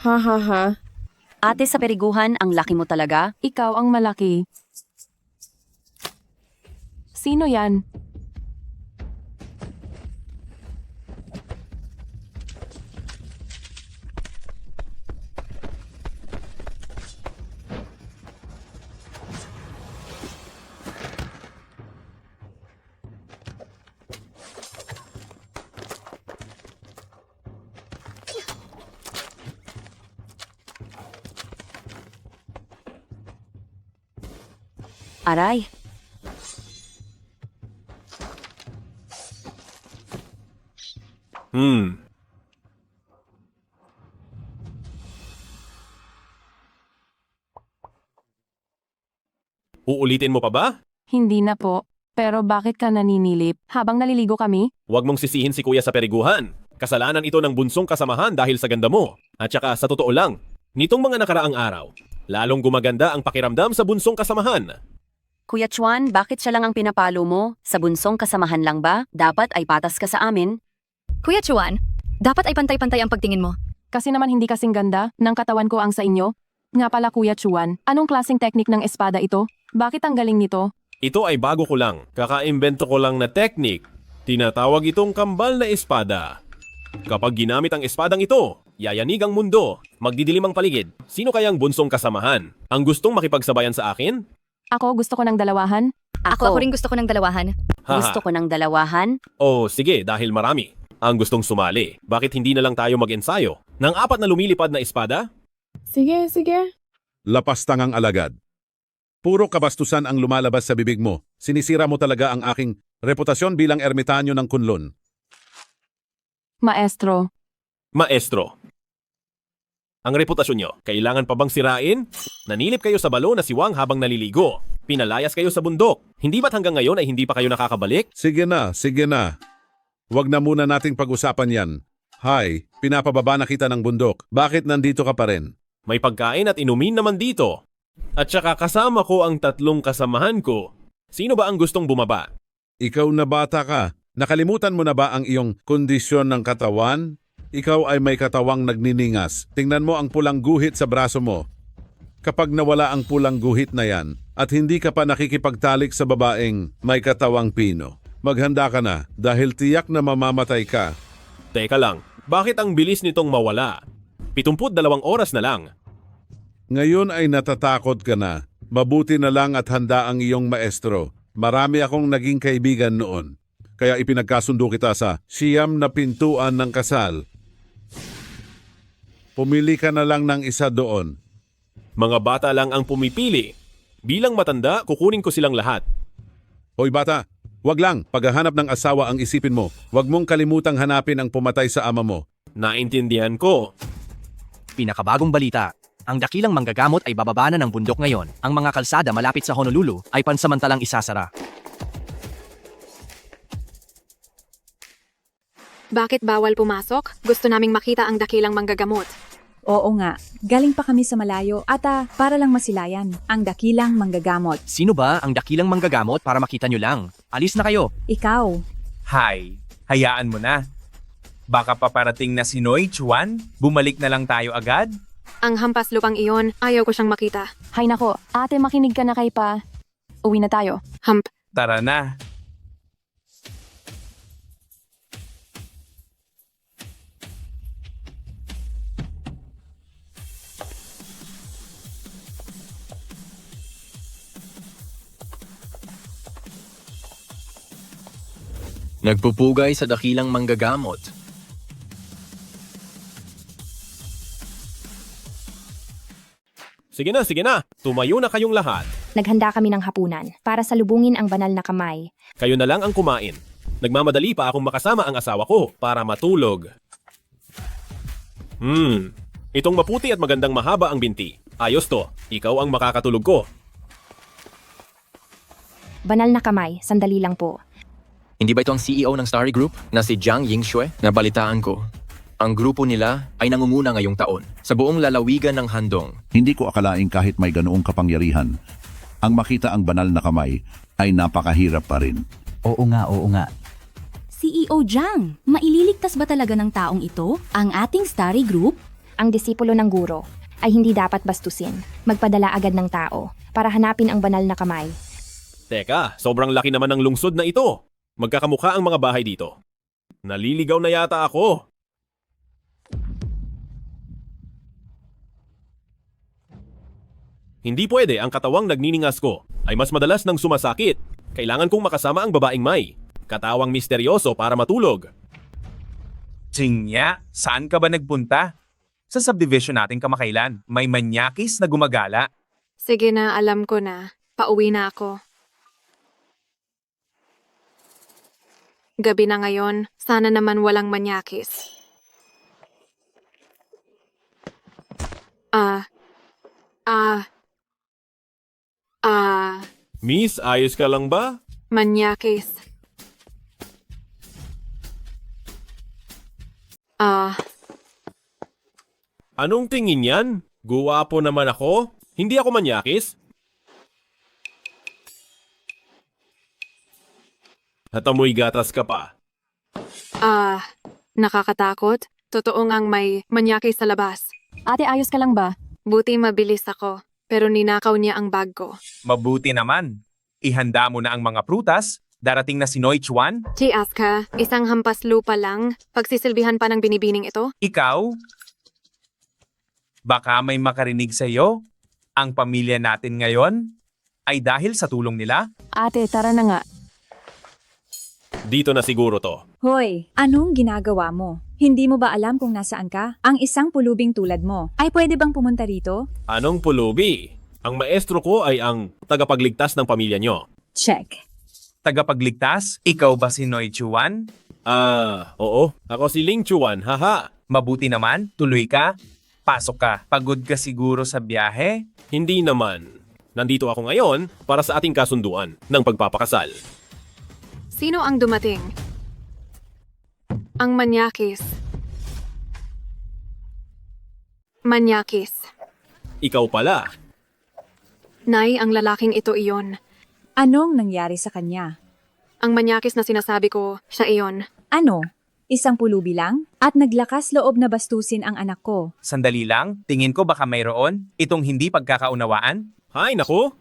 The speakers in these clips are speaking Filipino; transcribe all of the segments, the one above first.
Ha ha ha. Ate sa periguhan, ang laki mo talaga. Ikaw ang malaki. Sino yan? Aray, Uulitin mo pa ba? Hindi na po. Pero bakit ka naninilip? Habang naliligo kami? Huwag mong sisihin si kuya sa periguhan. Kasalanan ito ng bunsong kasamahan dahil sa ganda mo. At saka sa totoo lang, nitong mga nakaraang araw, lalong gumaganda ang pakiramdam sa bunsong kasamahan. Kuya Chuan, bakit siya lang ang pinapalo mo? Sa bunsong kasamahan lang ba? Dapat ay patas ka sa amin. Kuya Chuan, dapat ay pantay-pantay ang pagtingin mo. Kasi naman hindi kasing ganda ng katawan ko ang sa inyo. Nga pala Kuya Chuan, anong klaseng teknik ng espada ito? Bakit ang galing nito? Ito ay bago ko lang, kakaimbento ko lang na teknik. Tinatawag itong kambal na espada. Kapag ginamit ang espadang ito, yayanig ang mundo, magdidilim ang paligid. Sino kayang bunsong kasamahan? Ang gustong makipagsabayan sa akin? Ako gusto ko ng dalawahan. Ako rin gusto ko ng dalawahan. Haha. Gusto ko ng dalawahan. Oh, sige, dahil marami ang gustong sumali. Bakit hindi na lang tayo mag-ensayo? Ng 4 na lumilipad na espada? Sige, sige. Lapastangang alagad. Puro kabastusan ang lumalabas sa bibig mo. Sinisira mo talaga ang aking reputasyon bilang ermitanyo ng Kunlun. Maestro. Maestro. Ang reputasyon nyo, kailangan pa bang sirain? Nanilip kayo sa balo na siwang habang naliligo. Pinalayas kayo sa bundok. Hindi ba't hanggang ngayon ay hindi pa kayo nakakabalik? Sige na, sige na. Huwag na muna nating pag-usapan yan. Hay, pinapababa na kita ng bundok. Bakit nandito ka pa rin? May pagkain at inumin naman dito. At saka kasama ko ang 3 kasamahan ko. Sino ba ang gustong bumaba? Ikaw na bata ka. Nakalimutan mo na ba ang iyong kondisyon ng katawan? Ikaw ay may katawang nagniningas. Tingnan mo ang pulang guhit sa braso mo. Kapag nawala ang pulang guhit na yan at hindi ka pa nakikipagtalik sa babaeng may katawang pino, maghanda ka na dahil tiyak na mamamatay ka. Teka lang, bakit ang bilis nitong mawala? 72 oras na lang. Ngayon ay natatakot ka na. Mabuti na lang at handa ang iyong maestro. Marami akong naging kaibigan noon. Kaya ipinagkasundo kita sa siyam na pintuan ng kasal. Pumili ka na lang ng isa doon. Mga bata lang ang pumipili. Bilang matanda, kukunin ko silang lahat. Hoy bata, wag lang paghahanap ng asawa ang isipin mo. Wag mong kalimutang hanapin ang pumatay sa ama mo. Naintindihan ko. Pinakabagong balita. Ang dakilang manggagamot ay bababa na ng bundok ngayon. Ang mga kalsada malapit sa Honolulu ay pansamantalang isasara. Bakit bawal pumasok? Gusto naming makita ang dakilang manggagamot. Oo nga, galing pa kami sa malayo at para lang masilayan ang dakilang manggagamot. Sino ba ang dakilang manggagamot para makita nyo lang? Alis na kayo. Ikaw, Hay, hayaan mo na. Baka paparating na si Noy Chuan? Bumalik na lang tayo agad? Ang hampas lupang iyon, ayaw ko siyang makita. Hay nako, ate makinig ka na kay pa. Uwi na tayo. Hump. Tara na. Nagpupugay sa dakilang manggagamot. Sige na. Tumayo na kayong lahat. Naghanda kami ng hapunan para salubungin ang banal na kamay. Kayo na lang ang kumain. Nagmamadali pa akong makasama ang asawa ko para matulog. Itong maputi at magandang mahaba ang binti. Ayos to. Ikaw ang makakatulog ko. Banal na kamay, sandali lang po. Hindi ba ito ang CEO ng Starry Group na si Jiang Yingxue? Nabalitaan ko. Ang grupo nila ay nangunguna ngayong taon sa buong lalawigan ng Handong. Hindi ko akalaing kahit may ganoong kapangyarihan, ang makita ang banal na kamay ay napakahirap pa rin. Oo nga. CEO Jiang, maililigtas ba talaga ng taong ito ang ating Starry Group? Ang disipulo ng guro ay hindi dapat bastusin. Magpadala agad ng tao para hanapin ang banal na kamay. Teka, sobrang laki naman ng lungsod na ito. Magkakamukha ang mga bahay dito. Naliligaw na yata ako. Hindi pwede ang katawang nagniningas ko ay mas madalas nang sumasakit. Kailangan kong makasama ang babaeng May. Katawang misteryoso para matulog. Jingya, saan ka ba nagpunta? Sa subdivision natin kamakailan, may manyakis na gumagala. Sige na, alam ko na. Pauwi na ako. Gabi na ngayon, sana naman walang manyakis. Miss, ayos ka lang ba? Manyakis. Anong tingin yan? Guwapo naman ako? Hindi ako manyakis? At amoy gatas ka pa. Nakakatakot. Totoo ngang may manyakis sa labas. Ate, ayos ka lang ba? Buti mabilis ako, pero ninakaw niya ang bag ko. Mabuti naman. Ihanda mo na ang mga prutas. Darating na si Noy Chuan. Tias ka, isang hampas lupa lang. Pagsisilbihan pa ng binibining ito. Ikaw? Baka may makarinig sa iyo. Ang pamilya natin ngayon ay dahil sa tulong nila. Ate, tara na nga. Dito na siguro to. Hoy, anong ginagawa mo? Hindi mo ba alam kung nasaan ka? Ang isang pulubing tulad mo ay pwede bang pumunta rito? Anong pulubi? Ang maestro ko ay ang tagapagligtas ng pamilya nyo. Check. Tagapagligtas? Ikaw ba si Noy Chuan? Oo. Ako si Ling Chuan, haha. Mabuti naman, tuloy ka. Pasok ka. Pagod ka siguro sa biyahe? Hindi naman. Nandito ako ngayon para sa ating kasunduan ng pagpapakasal. Sino ang dumating? Ang manyakis. Manyakis. Ikaw pala. Nay, ang lalaking ito iyon. Anong nangyari sa kanya? Ang manyakis na sinasabi ko, siya iyon. Ano? Isang pulubi lang? At naglakas loob na bastusin ang anak ko. Sandali lang, tingin ko baka mayroon itong hindi pagkakaunawaan. Hay, naku.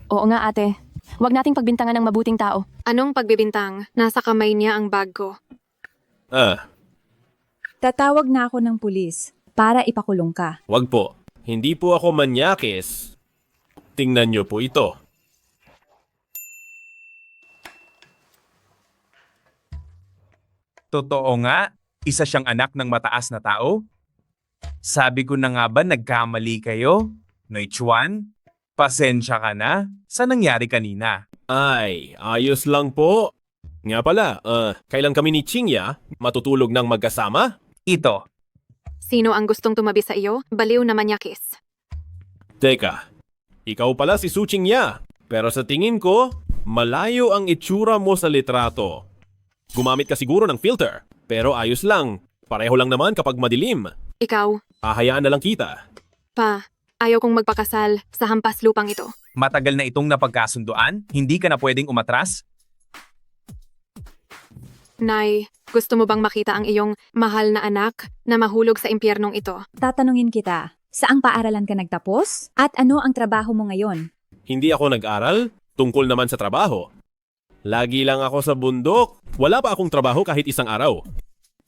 Oo nga, ate. Huwag nating pagbintangan ng mabuting tao. Anong pagbibintang? Nasa kamay niya ang bag ko. Tatawag na ako ng pulis para ipakulong ka. Wag po. Hindi po ako manyakis. Tingnan niyo po ito. Totoo nga, isa siyang anak ng mataas na tao. Sabi ko na nga ba nagkamali kayo? Noy Chuan, pasensya ka na sa nangyari kanina. Ay, ayos lang po. Nga pala, kailan kami ni Chingya matutulog ng magkasama? Ito, Sino ang gustong tumabi sa iyo? Baliw na manyakis. Teka, ikaw pala si Su Chingya. Pero sa tingin ko, malayo ang itsura mo sa litrato. Gumamit ka siguro ng filter, pero ayos lang. Pareho lang naman kapag madilim. Ikaw, Hahayaan na lang kita. pa, ayaw kong magpakasal sa hampas lupang ito. matagal na itong napagkasunduan, hindi ka na pwedeng umatras. Nay, gusto mo bang makita ang iyong mahal na anak na mahulog sa impyernong ito? Tatanungin kita, saang paaralan ka nagtapos? At ano ang trabaho mo ngayon? Hindi ako nag-aral, tungkol naman sa trabaho. Lagi lang ako sa bundok. Wala pa akong trabaho kahit isang araw.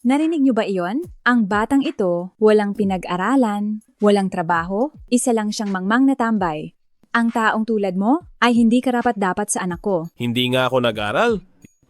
Narinig niyo ba iyon? Ang batang ito, walang pinag-aralan, walang trabaho, isa lang siyang mangmang na tambay. Ang taong tulad mo ay hindi karapat-dapat sa anak ko. Hindi nga ako nag-aral,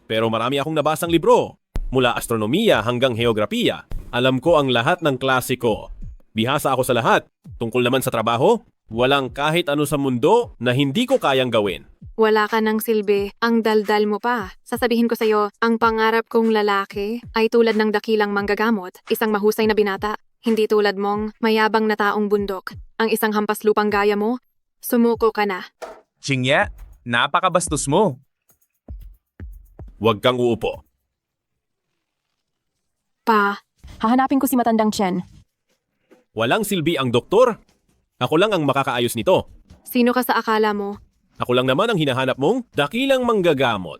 pero marami akong nabasang libro. Mula astronomiya hanggang heograpiya. Alam ko ang lahat ng klasiko. Bihasa ako sa lahat. Tungkol naman sa trabaho, walang kahit ano sa mundo na hindi ko kayang gawin. Wala ka ng silbi, ang daldal mo pa. Sasabihin ko sa'yo, ang pangarap kong lalaki ay tulad ng dakilang manggagamot, isang mahusay na binata, hindi tulad mong mayabang na taong bundok. Ang isang hampas lupang gaya mo, sumuko ka na. Chingya, napakabastos mo. Huwag kang uupo. Pa, Hahanapin ko si matandang Chen. Walang silbi ang doktor. Ako lang ang makakaayos nito. sino ka sa akala mo? Ako lang naman ang hinahanap mong dakilang manggagamot.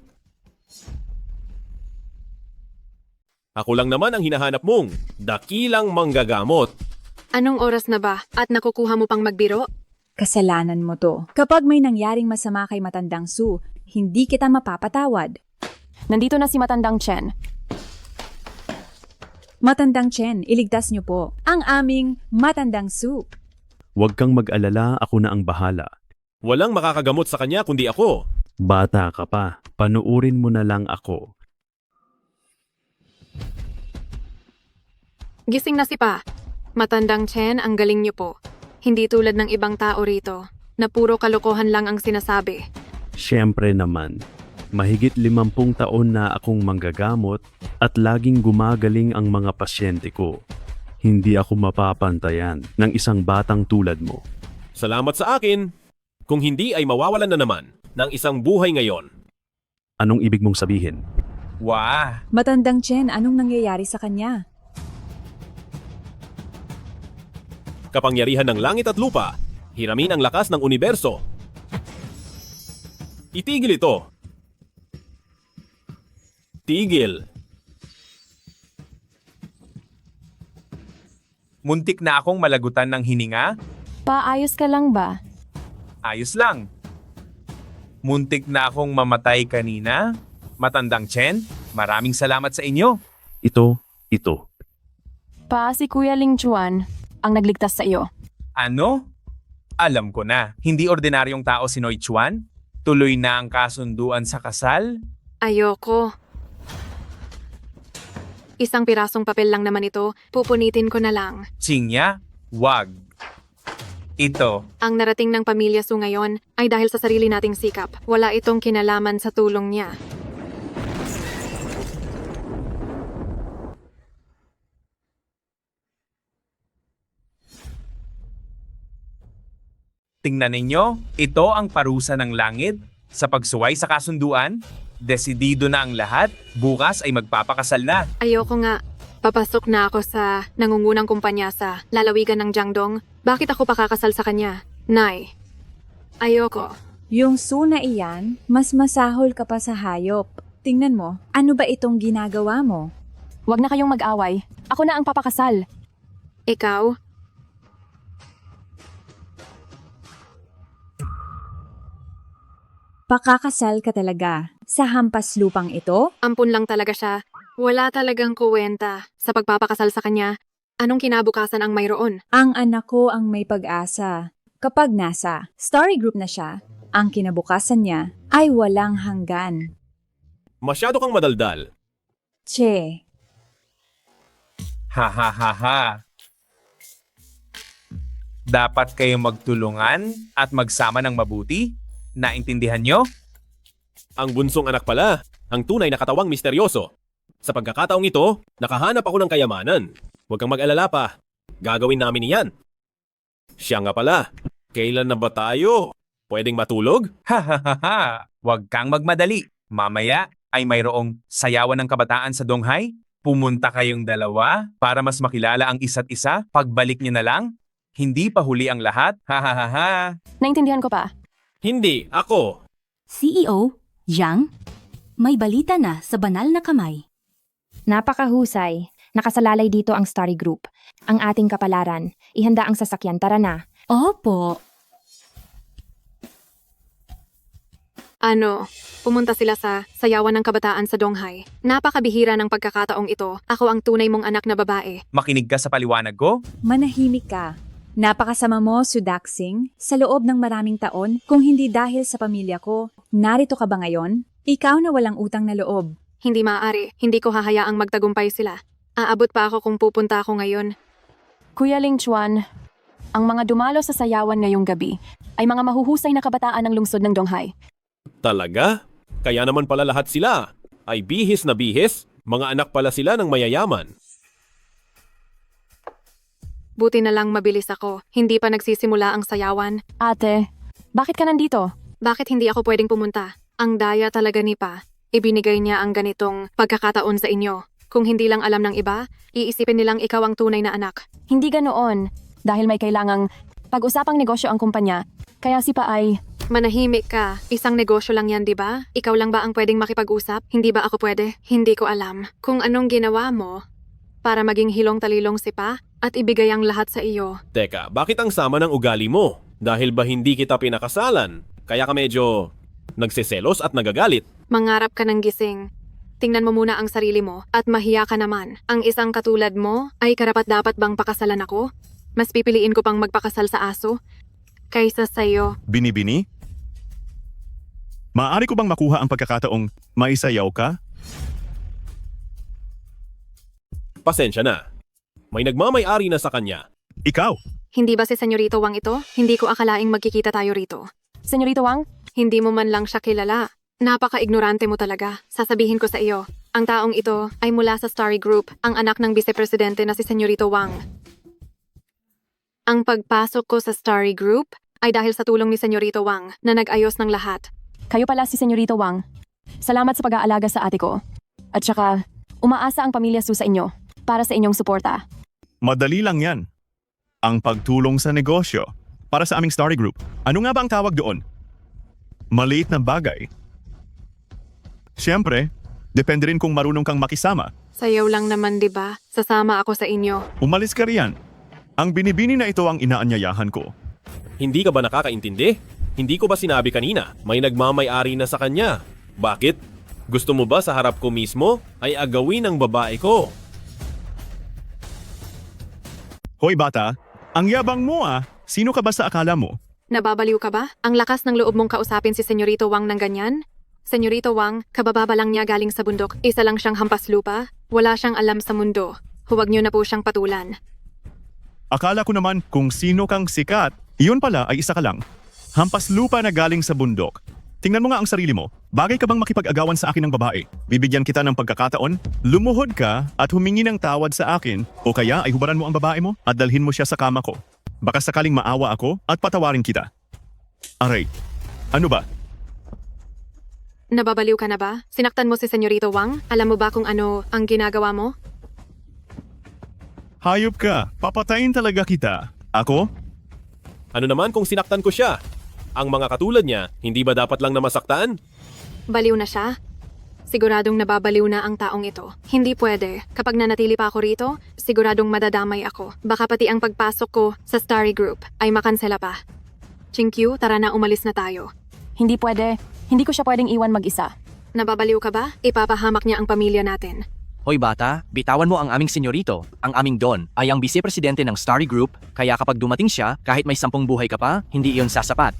Ako lang naman ang hinahanap mong dakilang manggagamot. Anong oras na ba at nakukuha mo pang magbiro? Kasalanan mo to. Kapag may nangyaring masama kay Matandang Su, hindi kita mapapatawad. Nandito na si Matandang Chen. Matandang Chen, iligtas niyo po ang aming Matandang Su. Huwag kang mag-alala, ako na ang bahala. Walang makakagamot sa kanya kundi ako. Bata ka pa, panuurin mo na lang ako. Gising na si Pa. Matandang Chen, ang galing niyo po. Hindi tulad ng ibang tao rito, na puro kalokohan lang ang sinasabi. Siyempre naman, mahigit 50 taon na akong manggagamot at laging gumagaling ang mga pasyente ko. Hindi ako mapapantayan ng isang batang tulad mo. Salamat sa akin. Kung hindi ay mawawalan na naman ng isang buhay ngayon. Anong ibig mong sabihin? Wah! Matandang Chen, anong nangyayari sa kanya? Kapangyarihan ng langit at lupa, hiramin ang lakas ng universo. Itigil ito. Tigil. Muntik na akong malagutan ng hininga? Paayos ka lang ba? Ayos lang. Muntik na akong mamatay kanina? Matandang Chen, maraming salamat sa inyo. Ito. Pa, si Kuya Ling Chuan ang nagligtas sa iyo. Ano? Alam ko na, hindi ordinaryong tao si Noy Chuan? Tuloy na ang kasunduan sa kasal? Ayoko. Isang pirasong papel lang naman ito, pupunitin ko na lang. Tsingya, wag. Ito, Ang narating ng pamilya Su ngayon ay dahil sa sarili nating sikap. Wala itong kinalaman sa tulong niya. tingnan ninyo, ito ang parusa ng langit. Sa pagsuway sa kasunduan, desidido na ang lahat, bukas ay magpapakasal na. Ayoko nga. Papasok na ako sa nangungunang kumpanya sa lalawigan ng Jiangdong. Bakit ako pakakasal sa kanya? Nay. Ayoko. Yung Su na iyan, mas masahol ka pa sa hayop. Tingnan mo, ano ba itong ginagawa mo? Huwag na kayong mag-away. Ako na ang papakasal. Ikaw? Pakakasal ka talaga. Sa hampas lupang ito? Ampun lang talaga siya. Wala talagang kuwenta sa pagpapakasal sa kanya. Anong kinabukasan ang mayroon? Ang anak ko ang may pag-asa. Kapag nasa Starry Group na siya, ang kinabukasan niya ay walang hanggan. Masyado kang madaldal. Che, Ha ha ha ha. Dapat kayong magtulungan at magsama ng mabuti? Naintindihan nyo? Ang bunsong anak pala, ang tunay na katawang misteryoso. Sa pagkakataong ito, nakahanap ako ng kayamanan. Huwag kang mag-alala pa. Gagawin namin iyan. Siya nga pala, kailan na ba tayo? Pwedeng matulog? Ha ha ha ha. Huwag kang magmadali. Mamaya ay mayroong sayawan ng kabataan sa Donghae. Pumunta kayong dalawa para mas makilala ang isa't isa. Pagbalik niyo na lang. Hindi pa huli ang lahat. Ha ha ha ha. Naintindihan ko pa. Hindi, ako. CEO, Jiang, may balita na sa banal na kamay. Napakahusay. Nakasalalay dito ang Starry Group. Ang ating kapalaran. Ihanda ang sasakyan. Tara na. Opo. Ano? Pumunta sila sa sayawan ng kabataan sa Donghae. Napakabihira ng pagkakataong ito. Ako ang tunay mong anak na babae. Makinig ka sa paliwanag ko? manahimik ka. Napakasama mo, Sudaksing, sa loob ng maraming taon. Kung hindi dahil sa pamilya ko, narito ka ba ngayon? Ikaw na walang utang na loob. Hindi maaari. Hindi ko hahayaang magtagumpay sila. Aabot pa ako kung pupunta ako ngayon. Kuya Ling Chuan, ang mga dumalo sa sayawan ngayong gabi ay mga mahuhusay na kabataan ng lungsod ng Donghae. Talaga? Kaya naman pala lahat sila ay bihis na bihis? Mga anak pala sila ng mayayaman. Buti na lang mabilis ako. Hindi pa nagsisimula ang sayawan. Ate, bakit ka nandito? Bakit hindi ako pwedeng pumunta? Ang daya talaga ni Pa. Ibinigay niya ang ganitong pagkakataon sa inyo. Kung hindi lang alam ng iba, iisipin nilang ikaw ang tunay na anak. Hindi ganoon. Dahil may kailangang pag-usapang negosyo ang kumpanya. Kaya si Pa ay... Manahimik ka. Isang negosyo lang yan, di ba? Ikaw lang ba ang pwedeng makipag-usap? Hindi ba ako pwede? Hindi ko alam. Kung anong ginawa mo para maging hilong-talilong si Pa, at ibigay ang lahat sa iyo. Teka, bakit ang sama ng ugali mo? Dahil ba hindi kita pinakasalan? Kaya ka medyo nagseselos at nagagalit. Mangarap ka ng gising. Tingnan mo muna ang sarili mo at mahiya ka naman. Ang isang katulad mo ay karapat-dapat bang pakasalan ako? Mas pipiliin ko pang magpakasal sa aso kaysa sa'yo. Binibini? Maaari ko bang makuha ang pagkakataong maisayaw ka? Pasensya na. May nagmamay-ari na sa kanya. Ikaw? Hindi ba si Senyorito Wang ito? Hindi ko akalaing magkikita tayo rito. Senyorito Wang, Hindi mo man lang siya kilala. Napaka-ignorante mo talaga. Sasabihin ko sa iyo, ang taong ito ay mula sa Starry Group, ang anak ng vice-presidente na si Senyorito Wang. Ang pagpasok ko sa Starry Group ay dahil sa tulong ni Senyorito Wang na nag-ayos ng lahat. kayo pala si Senyorito Wang. Salamat sa pag-aalaga sa ate ko. At saka, umaasa ang pamilya Su sa inyo para sa inyong suporta. Madali lang yan. Ang pagtulong sa negosyo para sa aming Starry Group. Ano nga ba ang tawag doon? Maliit na bagay. Siyempre, depende rin kung marunong kang makisama. Sayaw lang naman, di ba? Sasama ako sa inyo. Umalis ka riyan. Ang binibini na ito ang inaanyayahan ko. Hindi ka ba nakakaintindi? Hindi ko ba sinabi kanina, may nagmamay-ari na sa kanya? Bakit? Gusto mo ba sa harap ko mismo ay agawin ng babae ko? Hoy bata, ang yabang mo ah. Sino ka ba sa akala mo? Nababaliw ka ba? Ang lakas ng loob mong kausapin si Senyorito Wang ng ganyan? Senyorito Wang, kabababa lang niya galing sa bundok. Isa lang siyang hampas lupa. Wala siyang alam sa mundo. Huwag niyo na po siyang patulan. Akala ko naman kung sino kang sikat. Iyon pala ay isa ka lang. Hampas lupa na galing sa bundok. Tingnan mo nga ang sarili mo. Bagay ka bang makipag-agawan sa akin ng babae? Bibigyan kita ng pagkakataon, lumuhod ka at humingi ng tawad sa akin o kaya ay hubaran mo ang babae mo at dalhin mo siya sa kama ko. Baka sakaling maawa ako at patawarin kita. Aray, ano ba? Nababaliw ka na ba? Sinaktan mo si Senyorito Wang? Alam mo ba kung ano ang ginagawa mo? Hayop ka, papatayin talaga kita. Ako? Ano naman kung sinaktan ko siya? Ang mga katulad niya, hindi ba dapat lang na masaktan? Baliw na siya? Siguradong nababaliw na ang taong ito. Hindi pwede. Kapag nanatili pa ako rito, siguradong madadamay ako. Baka pati ang pagpasok ko sa Starry Group ay makansela pa. Chinkyu, tara na, umalis na tayo. Hindi pwede. Hindi ko siya pwedeng iwan mag-isa. Nababaliw ka ba? Ipapahamak niya ang pamilya natin. Hoy bata, bitawan mo ang aming senyorito. Ang aming Don ay ang vice-presidente ng Starry Group, kaya kapag dumating siya, kahit may 10 buhay ka pa, hindi iyon sasapat.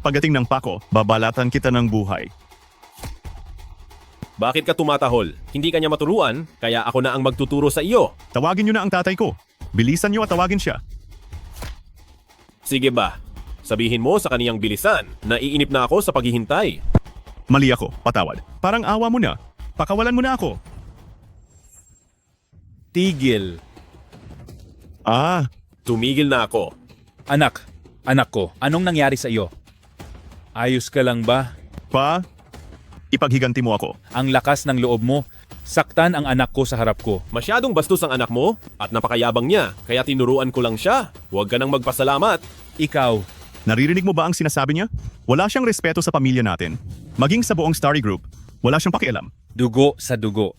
Pagdating ng pako, babalatan kita ng buhay. Bakit ka tumatahol? Hindi ka niya maturuan, kaya ako na ang magtuturo sa iyo. Tawagin niyo na ang tatay ko. Bilisan niyo at tawagin siya. Sige ba? Sabihin mo sa kaniyang bilisan, naiinip na ako sa paghihintay. Mali ako, patawad. Parang awa mo na. Pakawalan mo na ako. Tigil. Tumigil na ako. Anak ko, anong nangyari sa iyo? Ayos ka lang ba? Pa, ipaghiganti mo ako. Ang lakas ng loob mo. Saktan ang anak ko sa harap ko. Masyadong bastos ang anak mo at napakayabang niya, kaya tinuruan ko lang siya. Huwag ka nang magpasalamat. Ikaw, Naririnig mo ba ang sinasabi niya? Wala siyang respeto sa pamilya natin. Maging sa buong Starry Group, wala siyang pakialam. dugo sa dugo.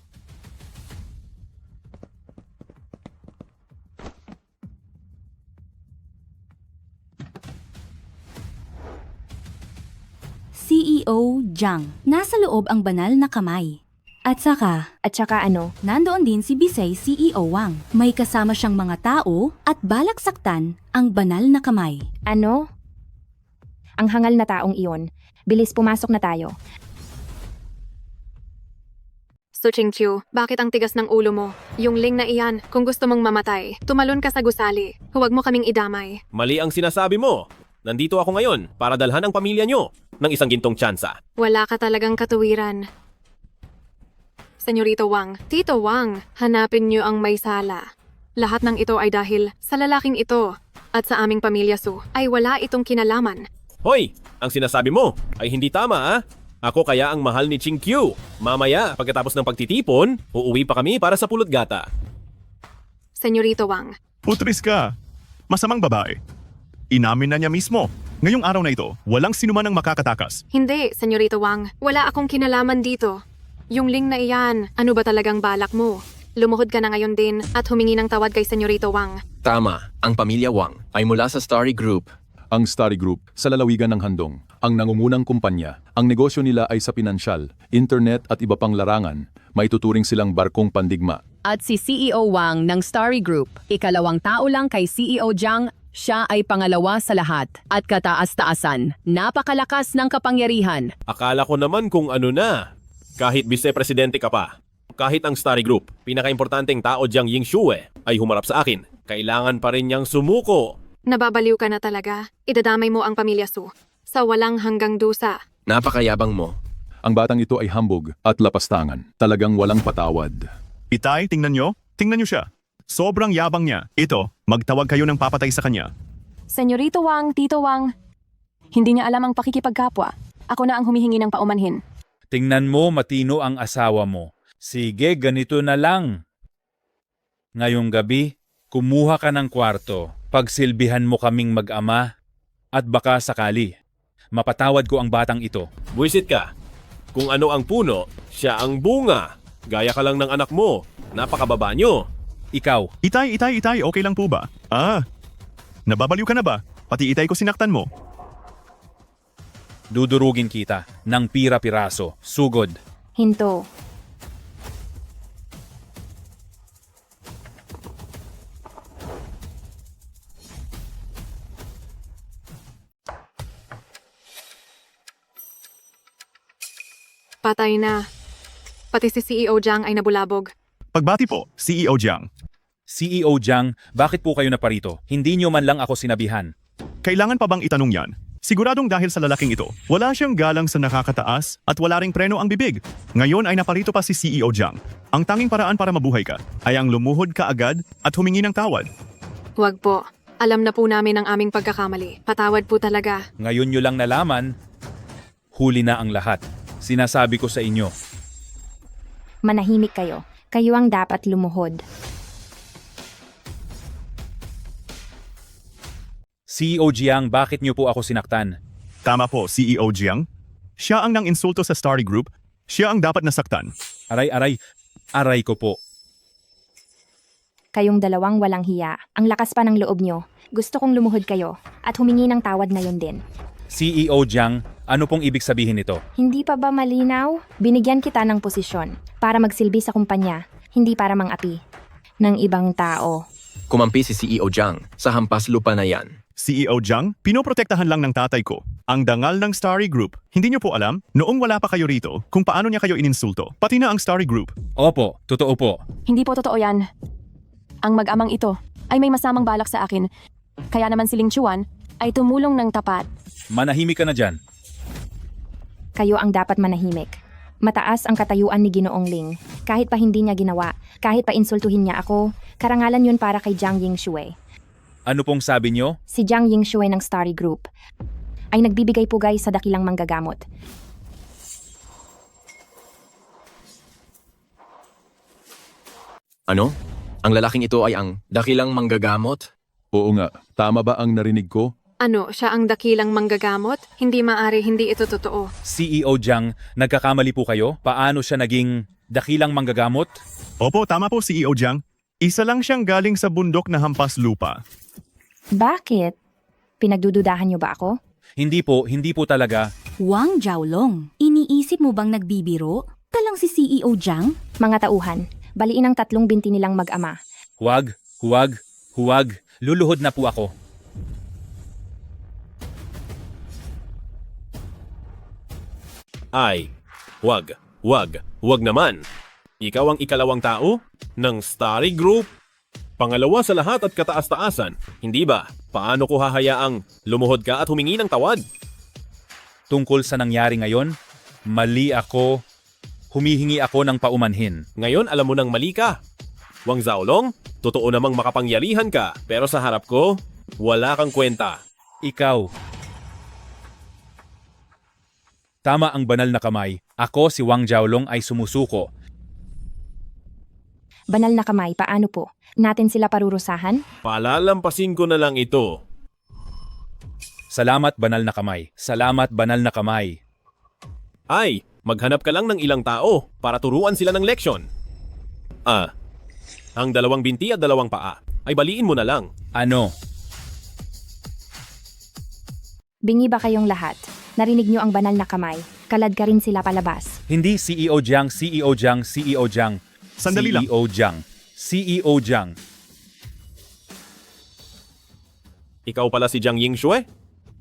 CEO Jiang. Nasa loob ang banal na kamay. At saka ano? nandoon din si Bisay CEO Wang. May kasama siyang mga tao at balak saktan ang banal na kamay. Ano? Ang hangal na taong iyon. Bilis, pumasok na tayo. So Chinkyu, bakit ang tigas ng ulo mo? Yung ling na iyan, kung gusto mong mamatay, tumalon ka sa gusali. Huwag mo kaming idamay. Mali ang sinasabi mo. Nandito ako ngayon para dalhan ang pamilya nyo ng isang gintong tsansa. Wala ka talagang katuwiran. Senyorito Wang, Tito Wang, hanapin niyo ang may sala. Lahat ng ito ay dahil sa lalaking ito at sa aming pamilya Su ay wala itong kinalaman. Hoy! Ang sinasabi mo ay hindi tama ah. Ako kaya ang mahal ni Chinkyu. Mamaya, pagkatapos ng pagtitipon, uuwi pa kami para sa pulot gata. Senyorito Wang, Putris ka. Masamang babae. Inamin na niya mismo. Ngayong araw na ito, walang sinuman ang makakatakas. hindi, Senyorito Wang, wala akong kinalaman dito. Yung ling na iyan, ano ba talagang balak mo? Lumuhod ka na ngayon din at humingi ng tawad kay Senyorito Wang. Tama, ang pamilya Wang ay mula sa Starry Group. Ang Starry Group sa lalawigan ng Handong, ang nangungunang kumpanya. Ang negosyo nila ay sa pinansyal, internet at iba pang larangan. May tuturing silang barkong pandigma. At si CEO Wang ng Starry Group, ikalawang tao lang kay CEO Jiang, siya ay pangalawa sa lahat at kataas-taasan. Napakalakas ng kapangyarihan. Akala ko naman kung ano na. Kahit vice-presidente ka pa. Kahit ang Starry Group, pinakaimportanteng tao Jiang Yingxue ay humarap sa akin. Kailangan pa rin niyang sumuko. Nababaliw ka na talaga. Idadamay mo ang pamilya Su sa walang hanggang dusa. Napakayabang mo. Ang batang ito ay hambog at lapastangan. Talagang walang patawad. Itay, tingnan nyo. Tingnan nyo siya. Sobrang yabang niya. Ito, magtawag kayo ng papatay sa kanya. Senyorito Wang, Tito Wang, hindi niya alam ang pakikipagkapwa. Ako na ang humihingi ng paumanhin. Tingnan mo matino ang asawa mo. Sige, ganito na lang. Ngayong gabi, kumuha ka ng kwarto. Pagsilbihan mo kaming mag-ama at baka sakali, mapatawad ko ang batang ito. Buwisit ka. Kung ano ang puno, siya ang bunga. Gaya ka lang ng anak mo. Napakababa nyo. Ikaw. Itay, okay lang po ba? Nababaliw ka na ba? Pati itay ko sinaktan mo. Dudurugin kita ng pira-piraso. Sugod. Hinto. Patay na. Pati si CEO Jiang ay nabulabog. Pagbati po, CEO Jiang. CEO Jiang, bakit po kayo naparito? Hindi nyo man lang ako sinabihan. Kailangan pa bang itanong yan? Siguradong dahil sa lalaking ito, wala siyang galang sa nakakataas at wala ring preno ang bibig. Ngayon ay naparito pa si CEO Jiang. Ang tanging paraan para mabuhay ka ay ang lumuhod ka agad at humingi ng tawad. Huwag po. Alam na po namin ang aming pagkakamali. Patawad po talaga. Ngayon nyo lang nalaman, huli na ang lahat. Sinasabi ko sa inyo. Manahimik kayo. Kayo ang dapat lumuhod. CEO Jiang, bakit nyo po ako sinaktan? Tama po, CEO Jiang. Siya ang nang-insulto sa Starry Group. Siya ang dapat nasaktan. Aray ko po. Kayong dalawang walang hiya. Ang lakas pa ng loob nyo. Gusto kong lumuhod kayo at humingi ng tawad ngayon din. CEO Jiang, ano pong ibig sabihin nito? Hindi pa ba malinaw? Binigyan kita ng posisyon para magsilbi sa kumpanya, hindi para mang-api ng ibang tao. Kumampi si CEO Jiang sa hampas lupa na yan. CEO Jiang, pinoprotektahan lang ng tatay ko. Ang dangal ng Starry Group. Hindi niyo po alam, noong wala pa kayo rito, kung paano niya kayo ininsulto. Pati na ang Starry Group. Opo, totoo po. Hindi po totoo yan. Ang mag-amang ito ay may masamang balak sa akin. Kaya naman si Ling Chuan ay tumulong ng tapat. Manahimik ka na dyan. Kayo ang dapat manahimik. Mataas ang katayuan ni Ginoong Ling. Kahit pa hindi niya ginawa, kahit pa insultuhin niya ako, karangalan yun para kay Jiang Yingxue. Ano pong sabi nyo? Si Jiang Yingxue ng Starry Group ay nagbibigay pugay sa dakilang manggagamot. Ano? Ang lalaking ito ay ang dakilang manggagamot? Oo nga, tama ba ang narinig ko? Ano, siya ang dakilang manggagamot? Hindi maari, hindi ito totoo. CEO Jiang, nagkakamali po kayo? Paano siya naging dakilang manggagamot? Opo, tama po CEO Jiang. Isa lang siyang galing sa bundok na hampas lupa. Bakit? Pinagdududahan niyo ba ako? Hindi po talaga. Wang Jiaolong, iniisip mo bang nagbibiro? Talang si CEO Jiang? Mga tauhan, baliin ang 3 binti nilang mag-ama. Huwag. Luluhod na po ako. Ay, wag naman. Ikaw ang ikalawang tao ng Starry Group. Pangalawa sa lahat at kataas-taasan, hindi ba? Paano ko hahayaang lumuhod ka at humingi ng tawad? Tungkol sa nangyari ngayon, mali ako. Humihingi ako ng paumanhin. Ngayon alam mo nang mali ka. Wang Xiaolong, totoo namang makapangyarihan ka, pero sa harap ko, wala kang kwenta. Ikaw. Tama ang banal na kamay. Ako si Wang Jiaolong ay sumusuko. Banal na kamay, paano po? Natin sila parurusahan? Palalampasin ko na lang ito. Salamat banal na kamay. Salamat banal na kamay. Ay, maghanap ka lang ng ilang tao para turuan sila ng leksyon. Ang 2 binti at 2 paa ay baliin mo na lang. Ano? Bingi ba kayong lahat? Narinig niyo ang banal na kamay. Kalad ka rin sila palabas. Hindi CEO Jiang, CEO Jiang, CEO Jiang. Sandali lang. CEO Jiang. CEO Jiang. Ikaw pala si Jiang Yingxue?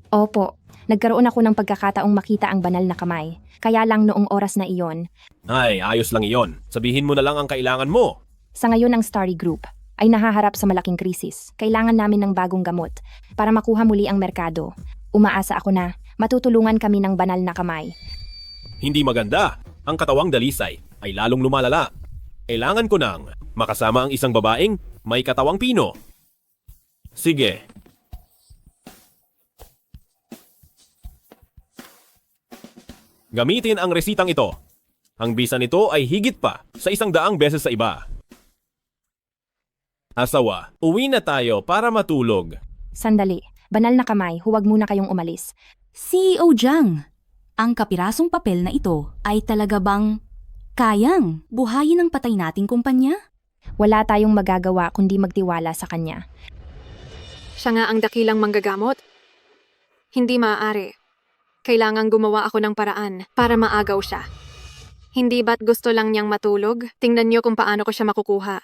Opo, nagkaroon ako ng pagkakataong makita ang banal na kamay. Kaya lang noong oras na iyon, Ay, ayos lang iyon. Sabihin mo na lang ang kailangan mo. sa ngayon ang Starry Group ay nahaharap sa malaking krisis. Kailangan namin ng bagong gamot para makuha muli ang merkado. Umaasa ako na matutulungan kami ng banal na kamay. Hindi maganda. Ang katawang dalisay ay lalong lumalala. Kailangan ko nang makasama ang isang babaeng may katawang pino. Sige. Gamitin ang resitang ito. Ang bisa nito ay higit pa sa 100 beses sa iba. Asawa, uwi na tayo para matulog. Sandali, banal na kamay, huwag muna kayong umalis. CEO Jiang, ang kapirasong papel na ito ay talaga bang kayang buhayin ang patay nating kumpanya? Wala tayong magagawa kundi magtiwala sa kanya. Siya nga ang dakilang manggagamot? Hindi maaari. Kailangang gumawa ako ng paraan para maagaw siya. Hindi ba't gusto lang niyang matulog? Tingnan niyo kung paano ko siya makukuha.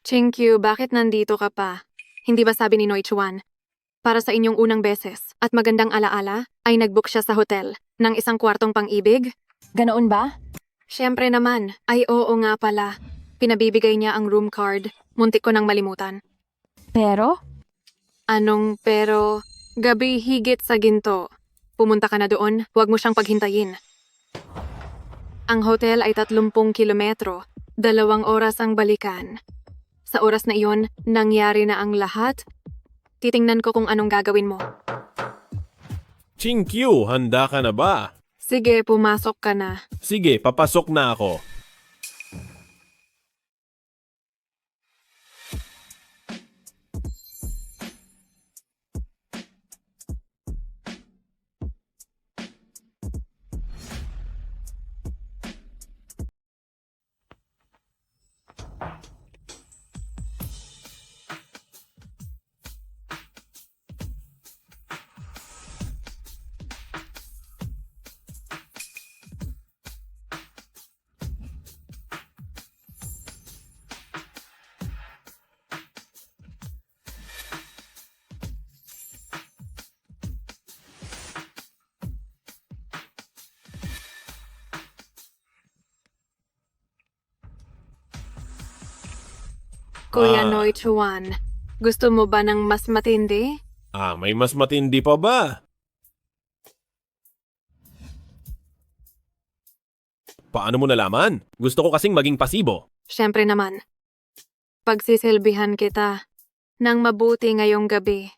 Chinkyu, bakit nandito ka pa? Hindi ba sabi ni Noi Chuan? Para sa inyong unang beses at magandang alaala ay nagbook siya sa hotel ng 1 kwartong pang-ibig? Ganoon ba? Siyempre naman. Ay oo nga pala. Pinabibigay niya ang room card. Muntik ko nang malimutan. Pero? Anong pero? Gabi higit sa ginto. Pumunta ka na doon, huwag mo siyang paghintayin. Ang hotel ay 30 kilometro. 2 oras ang balikan. Sa oras na iyon, nangyari na ang lahat. Titingnan ko kung anong gagawin mo. Chinkyu, handa ka na ba? Sige, pumasok ka na. Sige, papasok na ako. Kuya Noi Chuan, gusto mo ba ng mas matindi? May mas matindi pa ba? Paano mo nalaman? Gusto ko kasing maging pasibo. Siyempre naman. Pagsisilbihan kita ng mabuti ngayong gabi.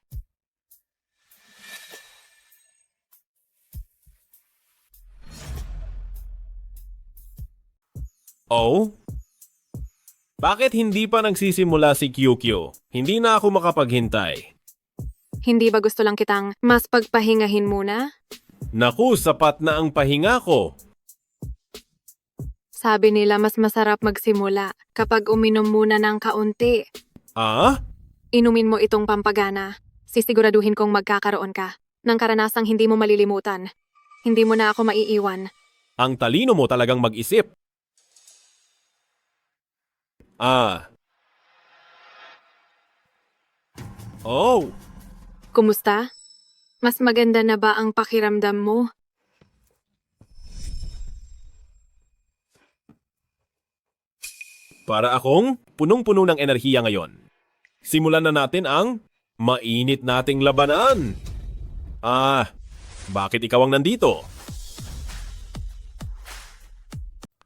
Oh? Bakit hindi pa nagsisimula si QQ? Hindi na ako makapaghintay. Hindi ba gusto lang kitang mas pagpahingahin muna? Naku, sapat na ang pahinga ko. Sabi nila mas masarap magsimula kapag uminom muna ng kaunti. Ah? Inumin mo itong pampagana. Sisiguraduhin kong magkakaroon ka ng karanasang hindi mo malilimutan. Hindi mo na ako maiiwan. Ang talino mo talagang mag-isip. Oh, Kumusta? Mas maganda na ba ang pakiramdam mo? para akong punong-puno ng enerhiya ngayon. Simulan na natin ang mainit nating labanan. Bakit ikaw ang nandito?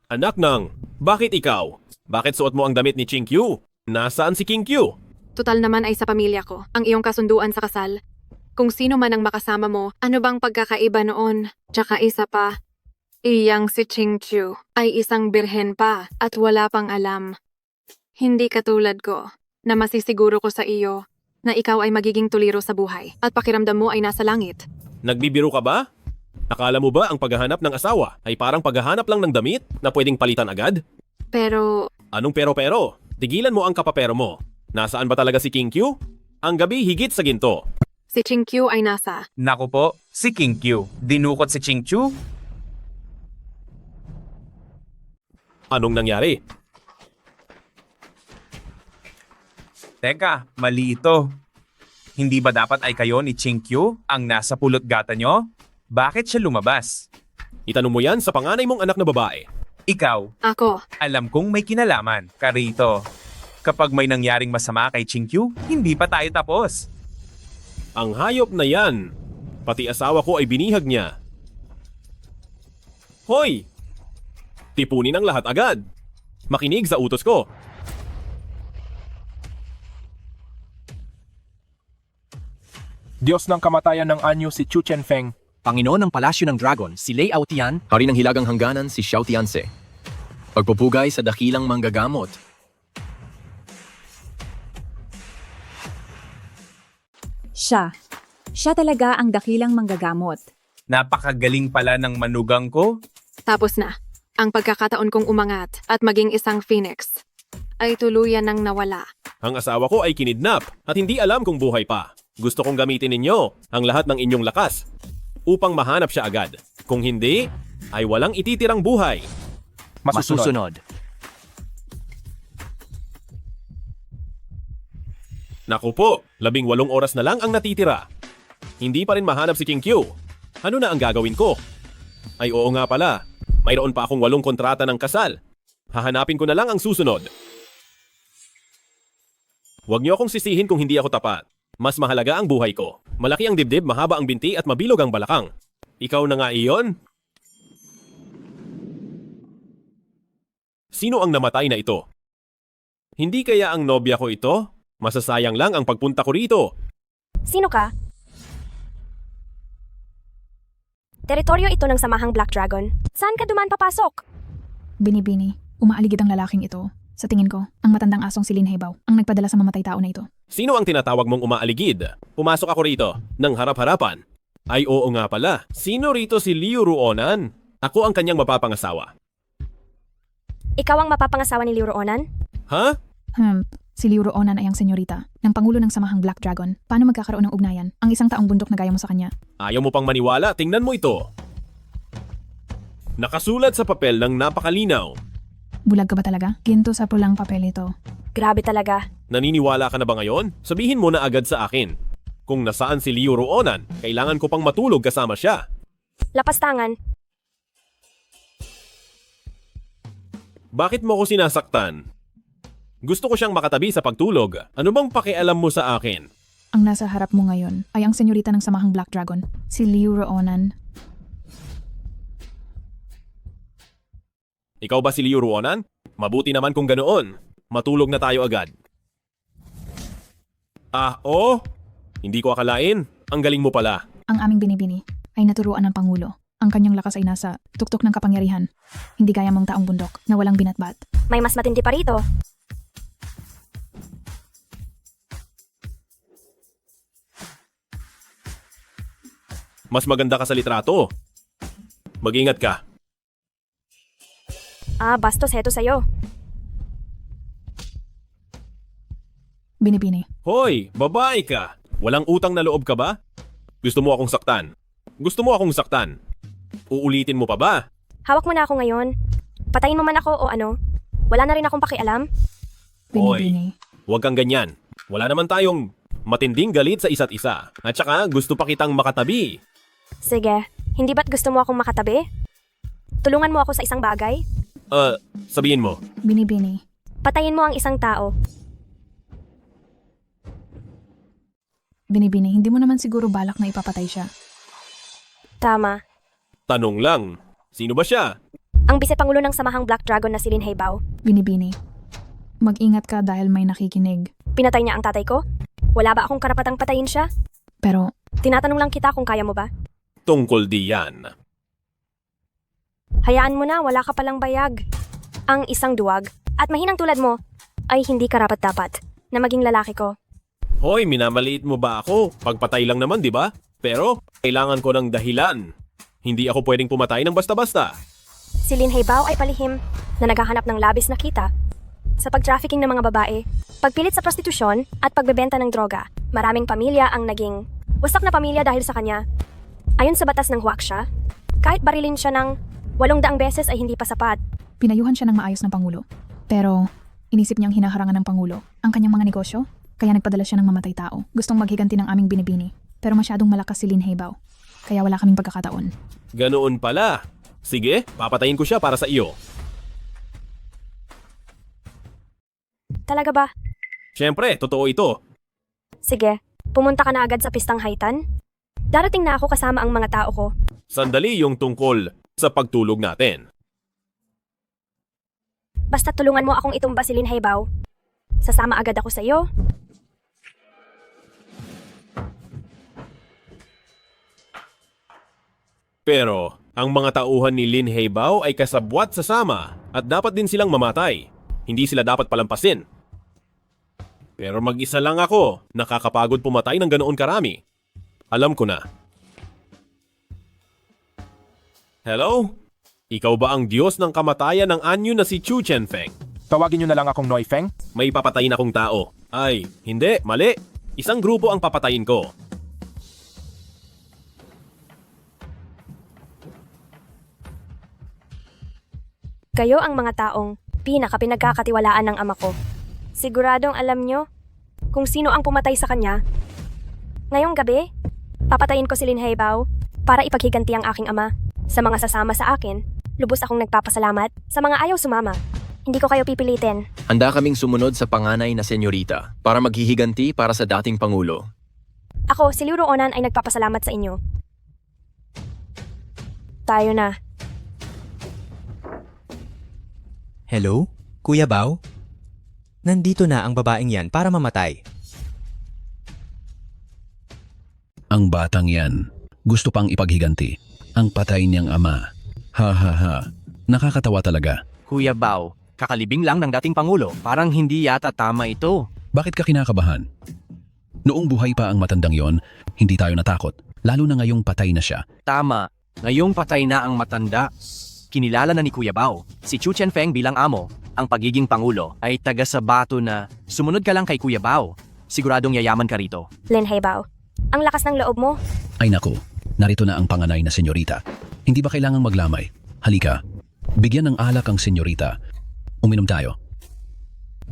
Anak ng, bakit ikaw? Bakit suot mo ang damit ni Chinkyu? Nasaan si Kinkyu? Tutal naman ay sa pamilya ko, ang iyong kasunduan sa kasal. Kung sino man ang makasama mo, ano bang pagkakaiba noon? Tsaka isa pa, iyang si Chingchu ay isang birhen pa at wala pang alam. Hindi katulad ko, na masisiguro ko sa iyo na ikaw ay magiging tuliro sa buhay at pakiramdam mo ay nasa langit. Nagbibiro ka ba? Akala mo ba ang paghahanap ng asawa ay parang paghahanap lang ng damit na pwedeng palitan agad? Pero, Anong pero-pero? Tigilan mo ang kapapero mo. Nasaan ba talaga si King Q? Ang gabi higit sa ginto. si Ching Q ay nasa. Naku po, si King Q. Dinukot si Ching Chu? Anong nangyari? Teka, mali ito. Hindi ba dapat ay kayo ni Ching Q ang nasa pulot gata nyo? Bakit siya lumabas? Itanong mo yan sa panganay mong anak na babae. Ikaw, Ako, alam kong may kinalaman, Karito. Kapag may nangyaring masama kay Ching Q, hindi pa tayo tapos. Ang hayop na yan. Pati asawa ko ay binihag niya. Hoy! Tipunin ang lahat agad. Makinig sa utos ko. Diyos ng kamatayan ng anyo si Chu Chenfeng. Panginoon ng Palasyo ng Dragon, si Lei Aotian. Hari ng Hilagang Hangganan si Xiao Tianse. Pagpupugay sa dakilang manggagamot. Siya. Siya talaga ang dakilang manggagamot. Napakagaling pala ng manugang ko. tapos na. Ang pagkakataon kong umangat at maging isang phoenix ay tuluyan ng nawala. Ang asawa ko ay kinidnap at hindi alam kung buhay pa. Gusto kong gamitin ninyo ang lahat ng inyong lakas upang mahanap siya agad. Kung hindi, ay walang ititirang buhay. Masusunod. Naku po, 18 oras na lang ang natitira. Hindi pa rin mahanap si King Q. Ano na ang gagawin ko? Ay oo nga pala, mayroon pa akong 8 kontrata ng kasal. Hahanapin ko na lang ang susunod. Huwag niyo akong sisihin kung hindi ako tapat. Mas mahalaga ang buhay ko. Malaki ang dibdib, mahaba ang binti at mabilog ang balakang. Ikaw na nga iyon? Sino ang namatay na ito? Hindi kaya ang nobya ko ito? Masasayang lang ang pagpunta ko rito. Sino ka? Teritoryo ito ng samahang Black Dragon. Saan ka duman papasok? Binibini, umaaligid ang lalaking ito. Sa tingin ko, ang matandang asong si Lin Heibaw ang nagpadala sa mamatay tao na ito. Sino ang tinatawag mong umaaligid? Pumasok ako rito, ng harap-harapan. Ay oo nga pala, sino rito si Liu Ruonan? Ako ang kanyang mapapangasawa. Ikaw ang mapapangasawa ni Liu Ruonan? Ha? Si Liu Ruonan ay ang senyorita ng Pangulo ng Samahang Black Dragon. Paano magkakaroon ng ugnayan ang isang taong bundok na gaya mo sa kanya? Ayaw mo pang maniwala, tingnan mo ito. Nakasulat sa papel ng napakalinaw. Bulag ka ba talaga? Ginto sa pulang papel ito. Grabe talaga. Naniniwala ka na ba ngayon? Sabihin mo na agad sa akin. Kung nasaan si Liu Ruonan, kailangan ko pang matulog kasama siya. Lapastangan. Bakit mo ko sinasaktan? Gusto ko siyang makatabi sa pagtulog. Ano bang pakialam mo sa akin? Ang nasa harap mo ngayon ay ang senyorita ng Samahang Black Dragon, si Liu Ruonan. Ikaw ba si Liu Ruonan? Mabuti naman kung ganoon. Matulog na tayo agad. Oh? Hindi ko akalain. Ang galing mo pala. Ang aming binibini ay naturuan ng Pangulo. Ang kanyang lakas ay nasa tuktok ng kapangyarihan. Hindi gaya mong taong bundok na walang binatbat. May mas matindi pa rito. Mas maganda ka sa litrato. Mag-ingat ka. Bastos heto sa'yo. Binibini. Hoy, babae ka. Walang utang na loob ka ba? Gusto mo akong saktan? Gusto mo akong saktan? Uulitin mo pa ba? Hawak mo na ako ngayon. Patayin mo man ako o ano. Wala na rin akong pakialam. Hoy, huwag kang ganyan. Wala naman tayong matinding galit sa isa't isa. At saka gusto pa kitang makatabi. Sige, hindi ba't gusto mo akong makatabi? Tulungan mo ako sa isang bagay? Sabihin mo. Binibini. Patayin mo ang isang tao. Binibini, hindi mo naman siguro balak na ipapatay siya. Tama. Tanong lang, sino ba siya? Ang Vice-Pangulo ng Samahang Black Dragon na si Lin Heibaw. Binibini. Mag-ingat ka dahil may nakikinig. Pinatay niya ang tatay ko? Wala ba akong karapatang patayin siya? Pero, tinatanong lang kita kung kaya mo ba? Tungkol diyan. Hayaan mo na, wala ka palang bayag. Ang isang duwag, at mahinang tulad mo, ay hindi karapat-dapat na maging lalaki ko. Hoy, minamaliit mo ba ako? Pagpatay lang naman, di ba? Pero, kailangan ko ng dahilan. Hindi ako pwedeng pumatay ng basta-basta. Si Lin Haibao ay palihim na naghahanap ng labis na kita sa pag-trafficking ng mga babae, pagpilit sa prostitusyon at pagbebenta ng droga. Maraming pamilya ang naging wasak na pamilya dahil sa kanya. Ayon sa batas ng Huaxia, kahit barilin siya ng 800 beses ay hindi pa sapat. Pinayuhan siya ng maayos ng Pangulo. Pero inisip niyang hinaharangan ng Pangulo ang kanyang mga negosyo, kaya nagpadala siya ng mamatay tao. Gustong maghiganti ng aming binibini, pero masyadong malakas si Lin Haibao, kaya wala kaming pagkakataon. Ganoon pala. Sige, papatayin ko siya para sa iyo. Talaga ba? Siyempre, totoo ito. Sige, pumunta ka na agad sa pistang Haitan. Darating na ako kasama ang mga tao ko. Sandali yung tungkol sa pagtulog natin. Basta tulungan mo akong itumba si Lin Haibao. Sasama agad ako sa iyo. Pero, ang mga tauhan ni Lin Haibao ay kasabwat sa sama at dapat din silang mamatay. Hindi sila dapat palampasin. Pero mag-isa lang ako, nakakapagod pumatay ng ganoon karami. Alam ko na. Hello? Ikaw ba ang Diyos ng kamatayan ng anyo na si Chu Chenfeng? Tawagin niyo na lang akong Noifeng. May papatayin akong tao. Ay, hindi, mali. Isang grupo ang papatayin ko. Kayo ang mga taong pinagkakatiwalaan ng ama ko. Siguradong alam nyo kung sino ang pumatay sa kanya. Ngayong gabi, papatayin ko si Lin Haibao para ipaghiganti ang aking ama. Sa mga sasama sa akin, lubos akong nagpapasalamat. Sa mga ayaw sumama, hindi ko kayo pipilitin. Handa kaming sumunod sa panganay na senyorita para maghihiganti para sa dating Pangulo. Ako, si Liu Ruonan ay nagpapasalamat sa inyo. Tayo na. Hello? Kuya Bao? Nandito na ang babaeng yan para mamatay. Ang batang yan, gusto pang ipaghiganti. Ang patay niyang ama. Ha ha ha. Nakakatawa talaga. Kuya Bao, kakalibing lang ng dating Pangulo. Parang hindi yata tama ito. Bakit ka kinakabahan? Noong buhay pa ang matandang yon, hindi tayo natakot. Lalo na ngayong patay na siya. Tama. Ngayong patay na ang matanda. Kinilala na ni Kuya Bao, si Chu Chenfeng bilang amo. Ang pagiging Pangulo ay taga sa bato na sumunod ka lang kay Kuya Bao. Siguradong yayaman ka rito. Lin Haibao, ang lakas ng loob mo. Ay naku, narito na ang panganay na senyorita. Hindi ba kailangang maglamay? Halika, bigyan ng alak ang senyorita. Uminom tayo.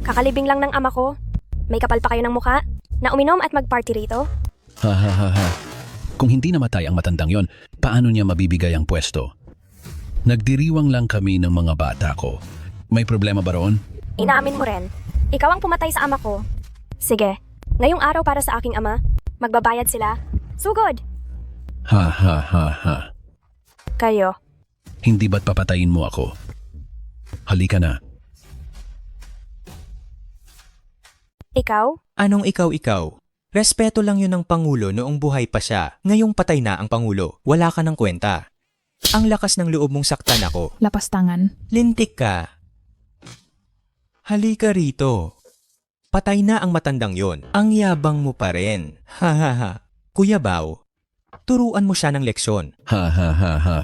Kakalibing lang ng ama ko. May kapal pa kayo ng mukha na uminom at mag-party rito? Ha ha ha ha. Kung hindi namatay ang matandang yon, paano niya mabibigay ang pwesto? Nagdiriwang lang kami ng mga bata ko. May problema ba roon? Inaamin mo rin. Ikaw ang pumatay sa ama ko. Sige, ngayong araw para sa aking ama, magbabayad sila. Sugod! Ha ha ha ha. Kayo. Hindi ba't papatayin mo ako? Halika na. Ikaw? Anong ikaw-ikaw? Respeto lang yun ng Pangulo noong buhay pa siya. Ngayong patay na ang Pangulo. Wala ka ng kwenta. Ang lakas ng loob mong saktan ako. Lapastangan. Lintik ka. Halika rito. Patay na ang matandang yon. Ang yabang mo pa rin. Ha ha ha. Kuya Bao, turuan mo siya ng leksyon. Ha ha ha ha.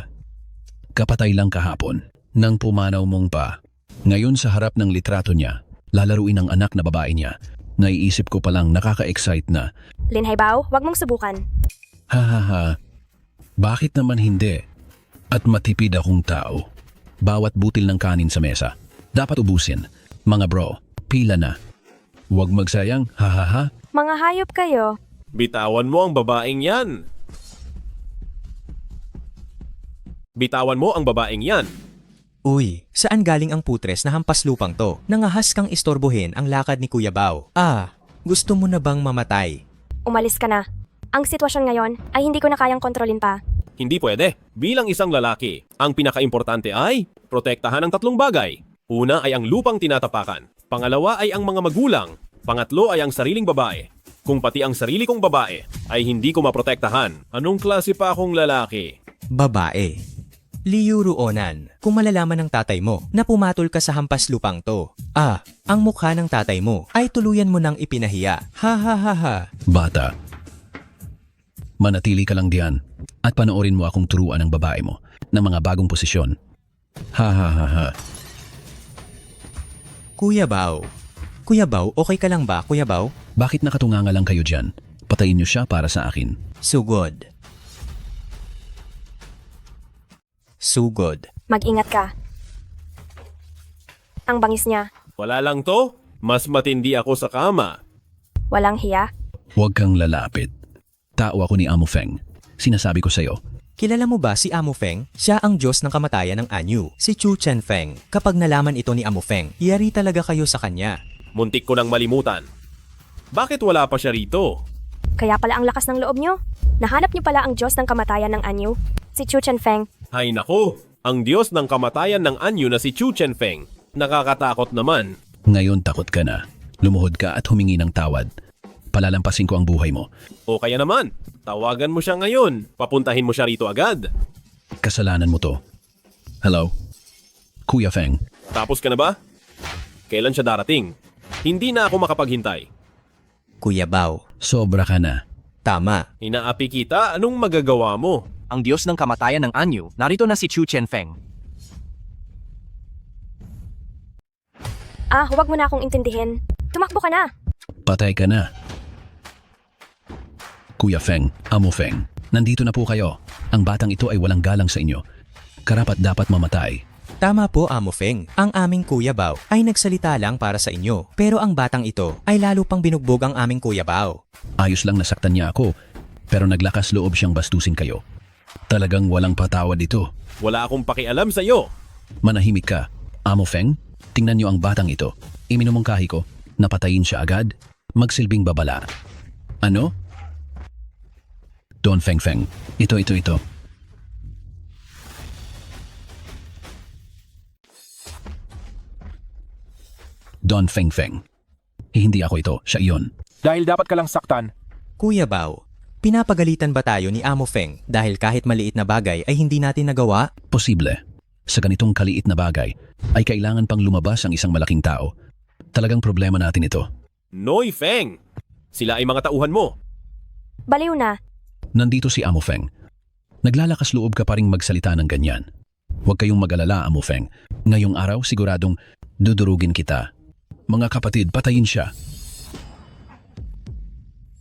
Kapatay lang kahapon. Nang pumanaw mong pa. Ngayon sa harap ng litrato niya, lalaruin ang anak na babae niya. Naiisip ko palang nakaka-excite na. Lin Haibao, wag mong subukan. Ha ha ha. Bakit naman hindi? At matipid akong tao. Bawat butil ng kanin sa mesa, dapat ubusin. Mga bro, pila na. Huwag magsayang, ha ha ha. Mga hayop kayo. Bitawan mo ang babaeng yan. Bitawan mo ang babaeng yan. Uy, saan galing ang putres na hampas lupang to? Nangahas kang istorbohin ang lakad ni Kuya Bao. Ah, gusto mo na bang mamatay? Umalis ka na. Ang sitwasyon ngayon ay hindi ko na kayang kontrolin pa. Hindi pwede. Bilang isang lalaki, ang pinakaimportante ay protektahan ang 3 bagay. Una ay ang lupang tinatapakan. Pangalawa ay ang mga magulang. Pangatlo ay ang sariling babae. Kung pati ang sarili kong babae ay hindi ko maprotektahan, anong klase pa akong lalaki? Babae. Liu Ruonan, kung malalaman ng tatay mo na pumatol ka sa hampas lupang to. Ah, ang mukha ng tatay mo ay tuluyan mo nang ipinahiya. Ha ha ha ha. Bata, Manatili ka lang diyan at panoorin mo akong turuan ng babae mo ng mga bagong posisyon. Ha ha ha ha. Kuya Bao. Kuya Bao, okay ka lang ba, Kuya Bao? Bakit nakatunganga lang kayo dyan? Patayin niyo siya para sa akin. Sugod. Sugod. Mag-ingat ka. Ang bangis niya. Wala lang to. Mas matindi ako sa kama. Walang hiya. Huwag kang lalapit. Tao ako ni Amo Feng. Sinasabi ko sa'yo. Kilala mo ba si Amo Feng? Siya ang Diyos ng kamatayan ng Anyu, si Chu Chen Feng. Kapag nalaman ito ni Amo Feng, yari talaga kayo sa kanya. Muntik ko nang malimutan. Bakit wala pa siya rito? Kaya pala ang lakas ng loob niyo. Nahanap niyo pala ang Diyos ng kamatayan ng Anyu, si Chu Chen Feng. Hay nako, ang Diyos ng kamatayan ng Anyu na si Chu Chen Feng. Nakakatakot naman. Ngayon takot ka na. Lumuhod ka at humingi ng tawad. Palalampasin ko ang buhay mo. O kaya naman, tawagan mo siya ngayon. Papuntahin mo siya rito agad. Kasalanan mo to. Hello? Kuya Feng. Tapos ka na ba? Kailan siya darating? Hindi na ako makapaghintay. Kuya Bao. Sobra ka na. Tama. Inaapi kita, anong magagawa mo? Ang Diyos ng kamatayan ng Anyu, narito na si Chu Chen Feng. Huwag mo na akong intindihin. Tumakbo ka na. Patay ka na. Kuya Feng, Amo Feng, nandito na po kayo. Ang batang ito ay walang galang sa inyo. Karapat dapat mamatay. Tama po, Amo Feng. Ang aming Kuya Bao ay nagsalita lang para sa inyo. Pero ang batang ito ay lalo pang binugbog ang aming Kuya Bao. Ayos lang nasaktan niya ako, pero naglakas loob siyang bastusin kayo. Talagang walang patawad ito. Wala akong pakialam sa iyo. Manahimik ka. Amo Feng, tingnan niyo ang batang ito. Iminumungkahi ko, napatayin siya agad, magsilbing babala. Ano? Don Feng Feng. Ito. Don Feng Feng. Hindi ako ito, siya iyon. Dahil dapat ka lang saktan. Kuya Bao, pinapagalitan ba tayo ni Amo Feng dahil kahit maliit na bagay ay hindi natin nagawa? Posible. Sa ganitong kaliit na bagay, ay kailangan pang lumabas ang isang malaking tao. Talagang problema natin ito. Noy Feng! Sila ay mga tauhan mo. Baliw na. Nandito si Amo Feng. Naglalakas loob ka pa ring magsalita ng ganyan. Huwag kayong mag-alala, Amo Feng. Ngayong araw siguradong dudurugin kita. Mga kapatid, patayin siya.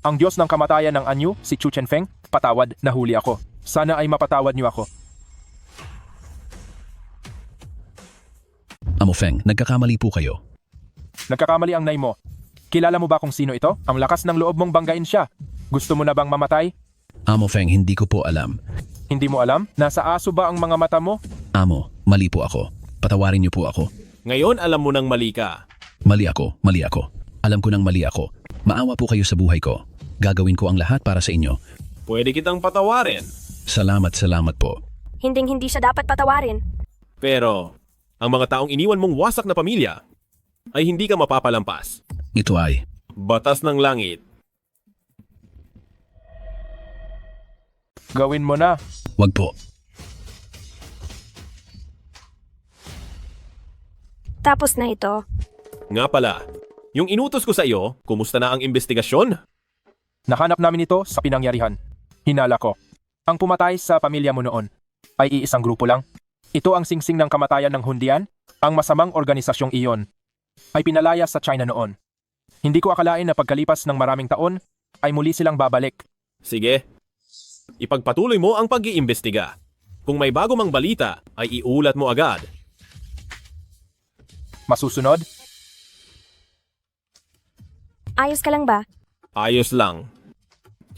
Ang Diyos ng kamatayan ng Anyu, si Chu Chen Feng, patawad, nahuli ako. Sana ay mapatawad niyo ako. Amo Feng, nagkakamali po kayo. Nagkakamali ang nay mo. Kilala mo ba kung sino ito? Ang lakas ng loob mong banggain siya. Gusto mo na bang mamatay? Amo Feng, hindi ko po alam. Hindi mo alam? Nasa aso ba ang mga mata mo? Amo, mali po ako. Patawarin niyo po ako. Ngayon alam mo nang mali ka. Mali ako. Alam ko nang mali ako. Maawa po kayo sa buhay ko. Gagawin ko ang lahat para sa inyo. Pwede kitang patawarin. Salamat po. Hinding-hindi siya dapat patawarin. Pero, ang mga taong iniwan mong wasak na pamilya, ay hindi ka mapapalampas. Ito ay batas ng langit. Gawin mo na. Wag po. Tapos na ito. Nga pala, yung inutos ko sa iyo, kumusta na ang investigasyon? Nahanap namin ito sa pinangyarihan. Hinala ko. Ang pumatay sa pamilya mo noon ay iisang grupo lang. Ito ang singsing ng kamatayan ng Hundian, ang masamang organisasyong iyon. Ay pinalaya sa China noon. Hindi ko akalain na pagkalipas ng maraming taon, ay muli silang babalik. Sige, ipagpatuloy mo ang pag-iimbestiga. Kung may bago mang balita, ay iulat mo agad. Masusunod? Ayos ka lang ba? Ayos lang.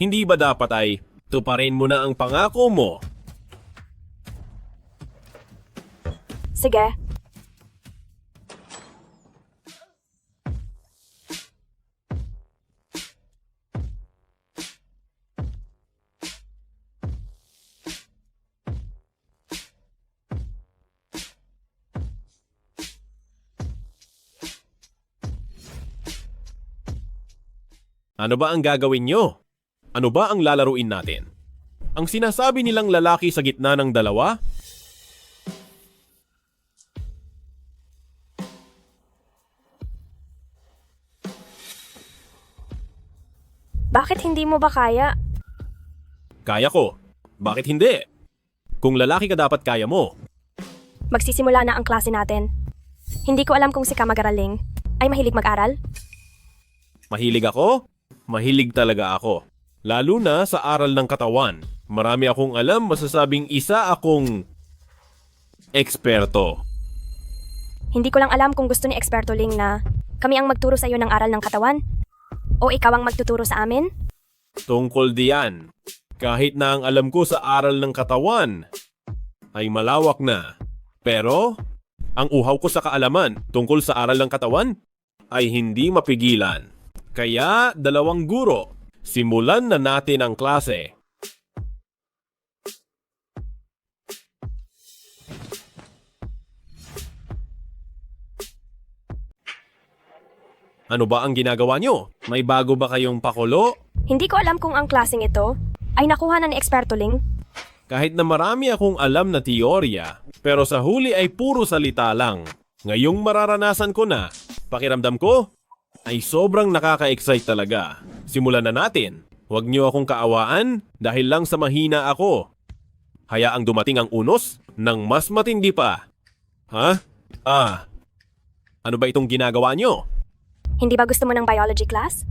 Hindi ba dapat ay tuparin mo na ang pangako mo? Sige. Ano ba ang gagawin nyo? Ano ba ang lalaruin natin? Ang sinasabi nilang lalaki sa gitna ng dalawa? Bakit hindi mo ba kaya? Kaya ko. Bakit hindi? Kung lalaki ka dapat kaya mo. Magsisimula na ang klase natin. Hindi ko alam kung si Kamagaraling ay mahilig mag-aral. Mahilig ako? Mahilig talaga ako. Lalo na sa aral ng katawan. Marami akong alam, masasabing isa akong eksperto. Hindi ko lang alam kung gusto ni Eksperto Ling na kami ang magturo sa iyo ng aral ng katawan o ikaw ang magtuturo sa amin. Tungkol diyan. Kahit na ang alam ko sa aral ng katawan ay malawak na. Pero, ang uhaw ko sa kaalaman tungkol sa aral ng katawan ay hindi mapigilan. Kaya, 2 guro. Simulan na natin ang klase. Ano ba ang ginagawa nyo? May bago ba kayong pakulo? Hindi ko alam kung ang klaseng ito ay nakuha na ni Eksperto Ling. Kahit na marami akong alam na teorya, pero sa huli ay puro salita lang. Ngayong mararanasan ko na, pakiramdam ko ay sobrang nakaka-excite talaga. Simulan na natin. Huwag niyo akong kaawaan dahil lang sa mahina ako. Hayaang dumating ang unos ng mas matindi pa. Ha? Ano ba itong ginagawa niyo? Hindi ba gusto mo ng biology class?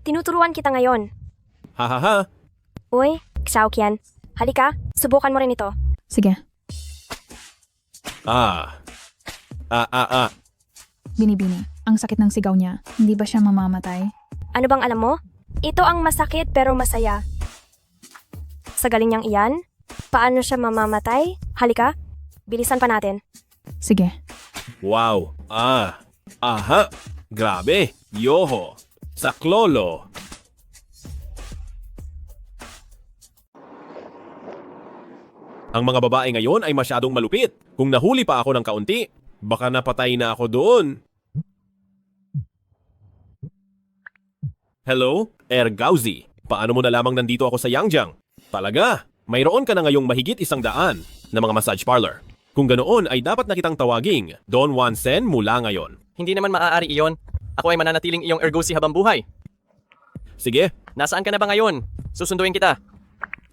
Tinuturuan kita ngayon. Hahaha. Uy, Xiaoqian. Halika, subukan mo rin ito. Sige. Binibini, ang sakit ng sigaw niya. Hindi ba siya mamamatay? Ano bang alam mo? Ito ang masakit pero masaya. Sa galing niyang iyan, paano siya mamamatay? Halika, bilisan pa natin. Sige. Wow. Aha. Grabe. Yoho. Saklolo. Ang mga babae ngayon ay masyadong malupit. Kung nahuli pa ako ng kaunti, baka napatay na ako doon. Hello, Ergauzi. Paano mo nalamang nandito ako sa Yangjiang? Talaga, mayroon ka na ngayong mahigit 100 na mga massage parlor. Kung ganoon ay dapat na kitang tawaging Don Juan Sen mula ngayon. Hindi naman maaari iyon. Ako ay mananatiling iyong Ergauzi habang buhay. Sige. Nasaan ka na ba ngayon? Susunduin kita.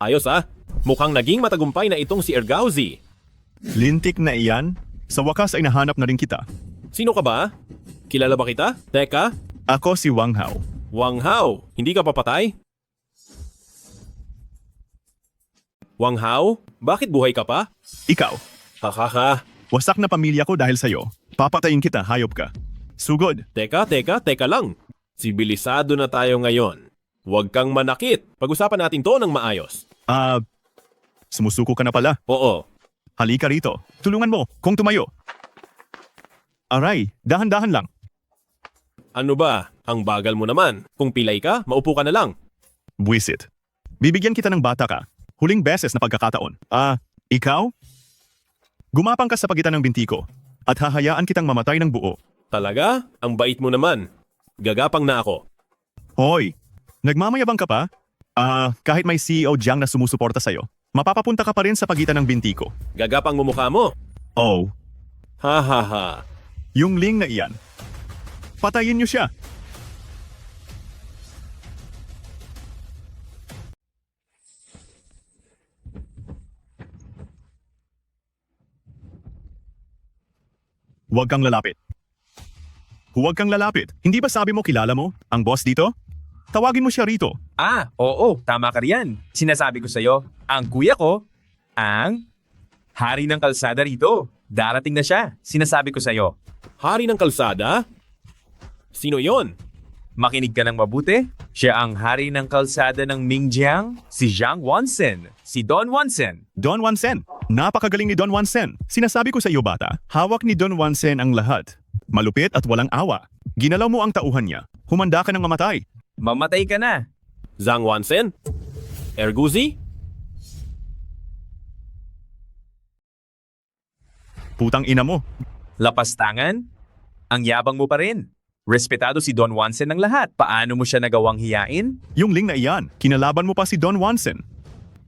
Ayos Mukhang naging matagumpay na itong si Ergauzi. Lintik na iyan. Sa wakas ay nahanap na rin kita. Sino ka ba? Kilala ba kita? Teka? Ako si Wang Hao. Wang Hao, hindi ka papatay? Wang Hao, bakit buhay ka pa? Ikaw. Hahaha. Wasak na pamilya ko dahil sa'yo. Papatayin kita, hayop ka. Sugod. Teka lang. Sibilisado na tayo ngayon. Huwag kang manakit. Pag-usapan natin to ng maayos. Sumusuko ka na pala? Oo. Halika rito. Tulungan mo kung tumayo. Aray, dahan-dahan lang. Ano ba? Ang bagal mo naman. Kung pilay ka, maupo ka na lang. Buwisit. Bibigyan kita ng bata ka. Huling beses na pagkakataon. Ikaw? Gumapang ka sa pagitan ng binti ko at hahayaan kitang mamatay ng buo. Talaga? Ang bait mo naman. Gagapang na ako. Hoy, nagmamayabang ka pa? Kahit may CEO Jiang na sumusuporta sa'yo, mapapapunta ka pa rin sa pagitan ng binti ko. Gagapang mo mukha mo. Oh. Hahaha. Yung Ling na iyan. Patayin niyo siya. Huwag kang lalapit. Huwag kang lalapit. Hindi ba sabi mo kilala mo ang boss dito? Tawagin mo siya rito. Oo, tama ka riyan. Sinasabi ko sa'yo, ang kuya ko, ang hari ng kalsada rito. Darating na siya. Sinasabi ko sa'yo. Hari ng kalsada? Sino yon? Makinig ka ng mabuti. Siya ang hari ng kalsada ng Mingjiang, si Zhang Wansen, si Don Wansen. Don Wansen. Napakagaling ni Don Wansen. Sinasabi ko sa iyo bata, hawak ni Don Wansen ang lahat. Malupit at walang awa. Ginalaw mo ang tauhan niya. Humanda ka ng mamatay. Mamatay ka na. Zhang Wansen? Ergauzi? Putang ina mo. Lapastangan? Ang yabang mo pa rin. Respetado si Don Wansen ng lahat. Paano mo siya nagawang hiyain? Yung Ling na iyan, kinalaban mo pa si Don Wansen.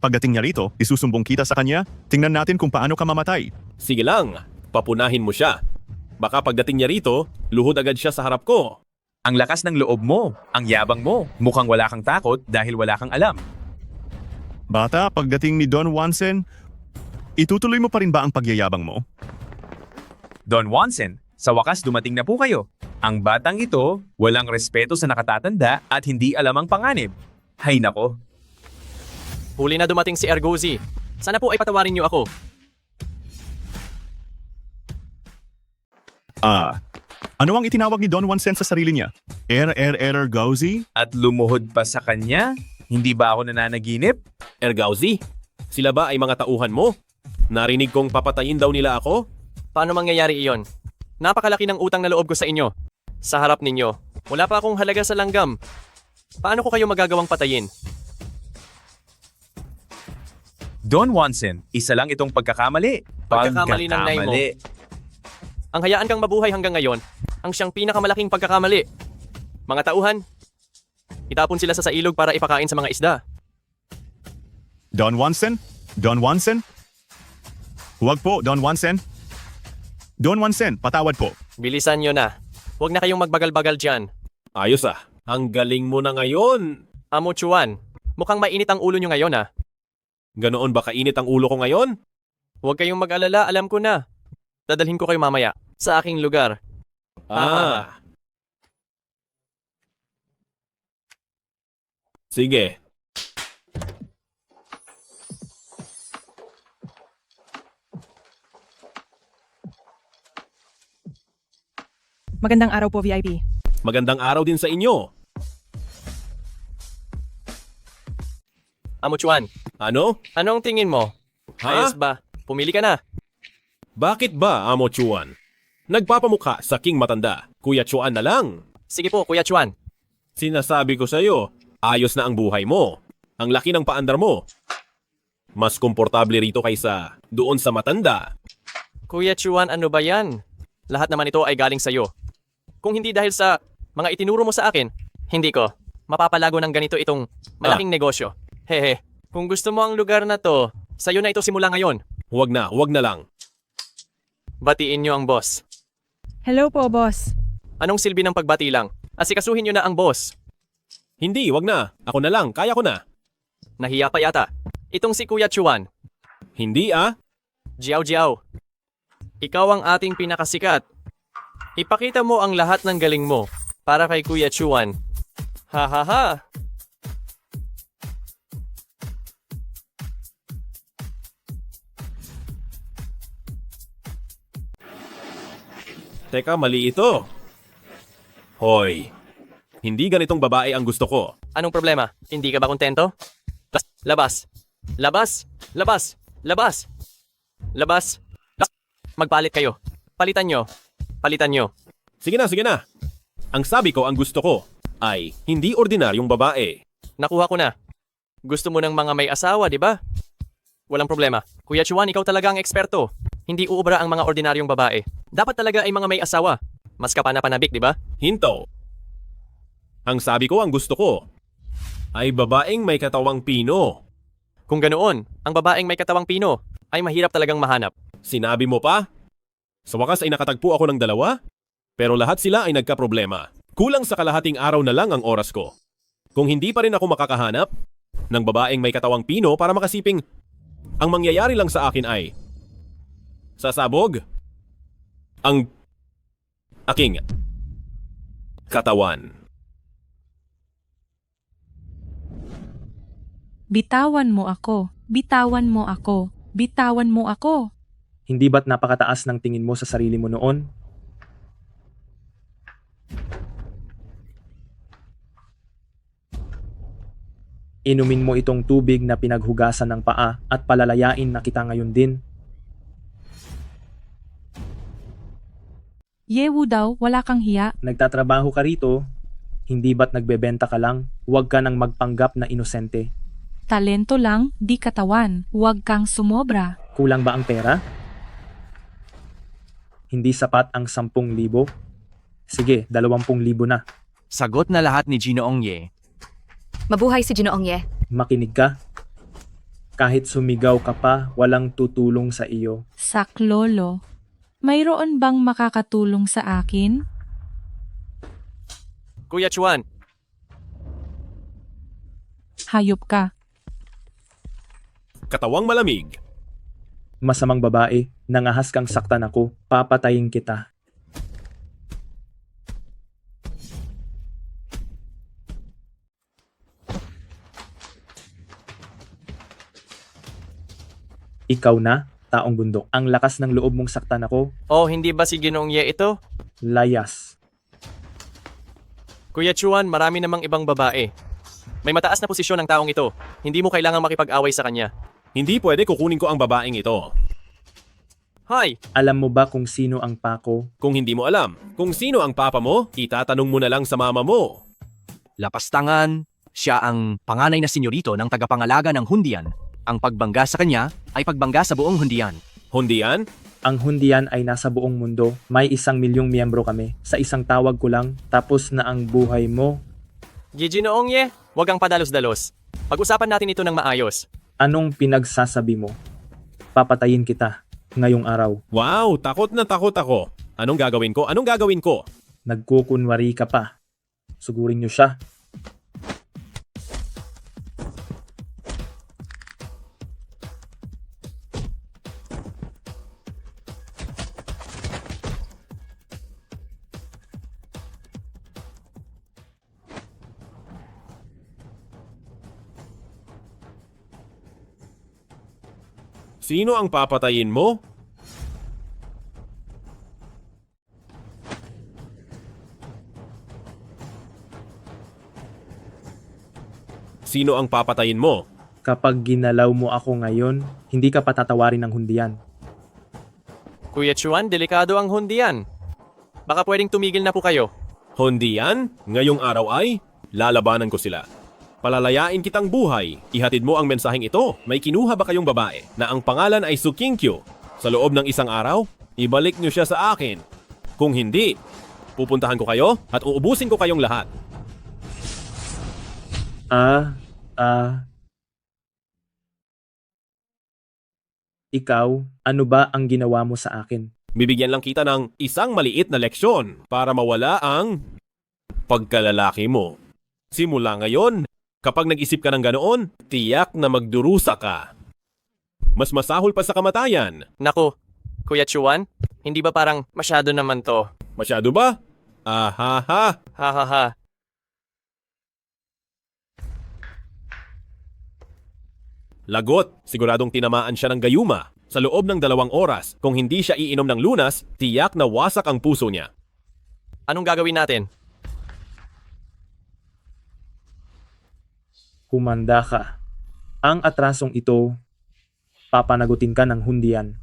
Pagdating niya rito, isusumbong kita sa kanya. Tingnan natin kung paano ka mamatay. Sige lang, papunahin mo siya. Baka pagdating niya rito, luhod agad siya sa harap ko. Ang lakas ng loob mo, ang yabang mo, mukhang wala kang takot dahil wala kang alam. Bata, pagdating ni Don Wansen, itutuloy mo pa rin ba ang pagyayabang mo? Don Wansen, sa wakas dumating na po kayo. Ang batang ito, walang respeto sa nakatatanda at hindi alam ang panganib. Hay nako. Huli na dumating si Ergozi. Sana po ay patawarin niyo ako. Ano ang itinawag ni Don Wansen sa sarili niya? Ergozi? At lumuhod pa sa kanya? Hindi ba ako nananaginip? Ergauzi, sila ba ay mga tauhan mo? Narinig kong papatayin daw nila ako? Paano mangyayari iyon? Napakalaki ng utang na loob ko sa inyo. Sa harap ninyo, wala pa akong halaga sa langgam. Paano ko kayo magagawang patayin? Don Wansen, isa lang itong pagkakamali. Pagkakamali ng nay mo. Ang hayaan kang mabuhay hanggang ngayon, ang siyang pinakamalaking pagkakamali. Mga tauhan, itapon sila sa ilog para ipakain sa mga isda. Don Wansen? Don Wansen? Huwag po, Don Wansen. Don Wansen, patawad po. Bilisan nyo na. Huwag na kayong magbagal-bagal dyan. Ayos ah, ang galing mo na ngayon. Amo Chuan, mukhang mainit ang ulo nyo ngayon ah. Ganoon ba kainit ang ulo ko ngayon? Huwag kayong mag-alala, alam ko na. Dadalhin ko kayo mamaya sa aking lugar. Sige. Magandang araw po, VIP. Magandang araw din sa inyo. Amo Chuan. Ano? Anong tingin mo? Ha? Ayos ba? Pumili ka na. Bakit ba, Amo Chuan? Nagpapamukha sa king matanda. Kuya Chuan na lang. Sige po, Kuya Chuan. Sinasabi ko sa'yo, ayos na ang buhay mo. Ang laki ng paandar mo. Mas komportable rito kaysa doon sa matanda. Kuya Chuan, ano ba yan? Lahat naman ito ay galing sa'yo. Kung hindi dahil sa mga itinuro mo sa akin, hindi ko mapapalago ng ganito itong malaking negosyo. Hehe, kung gusto mo ang lugar na to, sa'yo na ito simula ngayon. Huwag na lang. Batiin nyo ang boss. Hello po, boss. Anong silbi ng pagbati lang? Asikasuhin nyo na ang boss. Hindi, wag na. Ako na lang, kaya ko na. Nahiya pa yata. Itong si Kuya Chuan. Hindi ah. Jiao Jiao. Ikaw ang ating pinakasikat. Ipakita mo ang lahat ng galing mo para kay Kuya Chuan. Ha ha ha. Teka, mali ito. Hoy, hindi ganitong babae ang gusto ko. Anong problema? Hindi ka ba kontento? Labas. Labas. Labas. Labas. Labas. Magpalit kayo. Palitan nyo. Palitan nyo. Sige na. Ang sabi ko, ang gusto ko ay hindi ordinaryong babae. Nakuha ko na. Gusto mo ng mga may asawa, di ba? Walang problema. Kuya Chuan, ikaw talaga ang eksperto. Hindi uubra ang mga ordinaryong babae. Dapat talaga ay mga may asawa. Mas kapana-panabik, di ba? Hinto. Ang sabi ko, ang gusto ko ay babaeng may katawang pino. Kung ganoon, ang babaeng may katawang pino ay mahirap talagang mahanap. Sinabi mo pa? Sa wakas ay nakatagpo ako ng dalawa, pero lahat sila ay nagkaproblema. Kulang sa kalahating araw na lang ang oras ko. Kung hindi pa rin ako makakahanap ng babaeng may katawang pino para makasiping, ang mangyayari lang sa akin ay sasabog ang aking katawan. Bitawan mo ako. Bitawan mo ako. Bitawan mo ako. Hindi ba't napakataas ng tingin mo sa sarili mo noon? Inumin mo itong tubig na pinaghugasan ng paa at palalayain na kita ngayon din. Yewu daw, wala kang hiya. Nagtatrabaho ka rito, hindi ba't nagbebenta ka lang? Huwag ka nang magpanggap na inosente. Talento lang, di katawan. Huwag kang sumobra. Kulang ba ang pera? Hindi sapat ang 10,000? Sige, 20,000 na. Sagot na lahat ni Ginoong Ye. Mabuhay si Ginoong Ye. Makinig ka. Kahit sumigaw ka pa, walang tutulong sa iyo. Saklolo. Mayroon bang makakatulong sa akin? Kuya Chuan, Hayop ka. katawang malamig. Masamang babae, nangahas kang saktan ako, papatayin kita. Ikaw na, taong bundok. Ang lakas ng loob mong saktan ako, Oh, hindi ba si Ginoong Ye ito? layas. Kuya Chuan, marami namang ibang babae. May mataas na posisyon ang taong ito. Hindi mo kailangang makipag-away sa kanya. Hindi pwede kukunin ko ang babaeng ito. Hay! Alam mo ba kung sino ang pako? Kung hindi mo alam kung sino ang papa mo, itatanong mo na lang sa mama mo. Lapastangan, siya ang panganay na senyorito ng tagapangalaga ng Hundian. Ang pagbangga sa kanya ay pagbangga sa buong Hundian. Hundian? Ang Hundian ay nasa buong mundo. May 1,000,000 miyembro kami. Sa isang tawag ko lang, tapos na ang buhay mo. Ginoong Ye, huwag kang padalos-dalos. Pag-usapan natin ito ng maayos. Anong pinagsasabi mo? Papatayin kita ngayong araw. Wow, takot na takot ako. Anong gagawin ko? Anong gagawin ko? Nagkukunwari ka pa. Sugurin niyo siya. Sino ang papatayin mo? Sino ang papatayin mo? Kapag ginalaw mo ako ngayon, hindi ka patatawarin ng Hundian. Kuya Chuan, delikado ang Hundian. Baka pwedeng tumigil na po kayo. Hundian? Ngayong araw ay lalabanan ko sila. Palalayain kitang buhay. Ihatid mo ang mensaheng ito. May kinuha ba kayong babae na ang pangalan ay Sukinkyo? Sa loob ng isang araw, ibalik niyo siya sa akin. Kung hindi, pupuntahan ko kayo at uubusin ko kayong lahat. Ikaw, ano ba ang ginawa mo sa akin? Bibigyan lang kita ng isang maliit na leksyon para mawala ang pagkalalaki mo. Simula ngayon, kapag nag-isip ka ng ganoon, tiyak na magdurusa ka. Mas masahol pa sa kamatayan. Naku, Kuya Chuan, hindi ba parang masyado naman to? Masyado ba? Ahaha. Hahaha. Lagot, siguradong tinamaan siya ng gayuma. Sa loob ng 2 oras, kung hindi siya iinom ng lunas, tiyak na wasak ang puso niya. Anong gagawin natin? Humanda ka. Ang atrasong ito, papanagutin ka ng Hundian.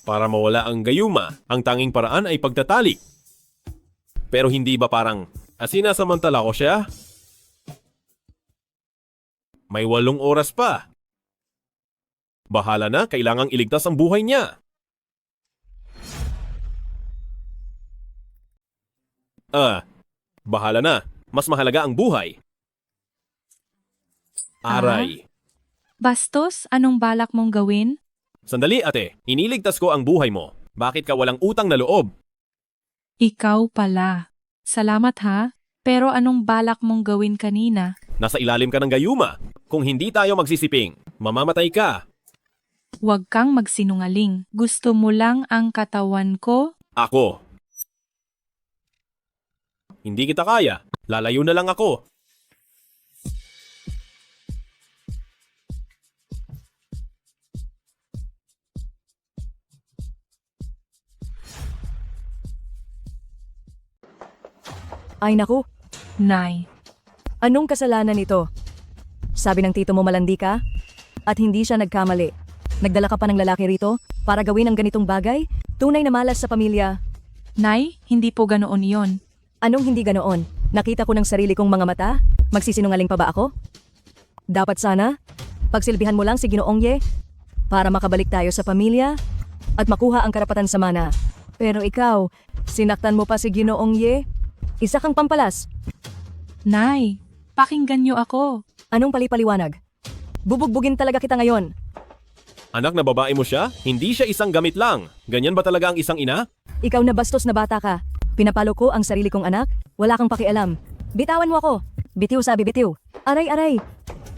Para mawala ang gayuma, ang tanging paraan ay pagtatalik. Pero hindi ba parang sinasamantala ko siya? May 8 oras pa. Bahala na, kailangang iligtas ang buhay niya. Bahala na. Mas mahalaga ang buhay. Aray. Bastos, anong balak mong gawin? Sandali ate, iniligtas ko ang buhay mo. Bakit ka walang utang na loob? Ikaw pala. Salamat ha. Pero anong balak mong gawin kanina? Nasa ilalim ka ng gayuma. Kung hindi tayo magsisiping, mamamatay ka. Huwag kang magsinungaling. Gusto mo lang ang katawan ko? Ako. Hindi kita kaya. Lalayo na lang ako. Ay naku, Nay. anong kasalanan ito? Sabi ng tito mo malandi ka? At hindi siya nagkamali. Nagdala ka pa ng lalaki rito para gawin ang ganitong bagay? Tunay na malas sa pamilya. Nay, hindi po ganoon yon. Anong hindi ganoon? Nakita ko ng sarili kong mga mata? Magsisinungaling pa ba ako? Dapat sana, pagsilbihan mo lang si Ginoong Ye para makabalik tayo sa pamilya at makuha ang karapatan sa mana. Pero ikaw, sinaktan mo pa si Ginoong Ye? Isa kang pampalas. Nay, pakinggan niyo ako. Anong palipaliwanag? Bubugbugin talaga kita ngayon. Anak na babae mo siya? Hindi siya isang gamit lang. Ganyan ba talaga ang isang ina? Ikaw na bastos na bata ka. Pinapalo ko ang sarili kong anak? Wala kang pakialam. Bitawan mo ako. Bitiw sabi bitiw. Aray.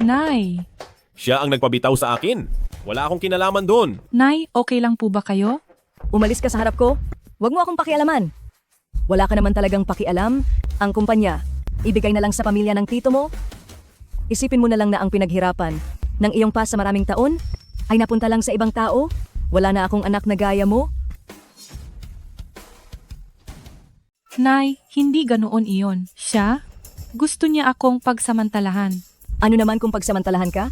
Nay, Siya ang nagpabitaw sa akin. Wala akong kinalaman doon. Nay, okay lang po ba kayo? Umalis ka sa harap ko. Huwag mo akong pakialaman. Wala ka naman talagang pakialam. Ang kumpanya, ibigay na lang sa pamilya ng tito mo. Isipin mo na lang na ang pinaghirapan ng iyong past sa maraming taon ay napunta lang sa ibang tao. Wala na akong anak na gaya mo. Nay, hindi ganoon iyon. Siya? Gusto niya akong pagsamantalahan. Ano naman kung pagsamantalahan ka?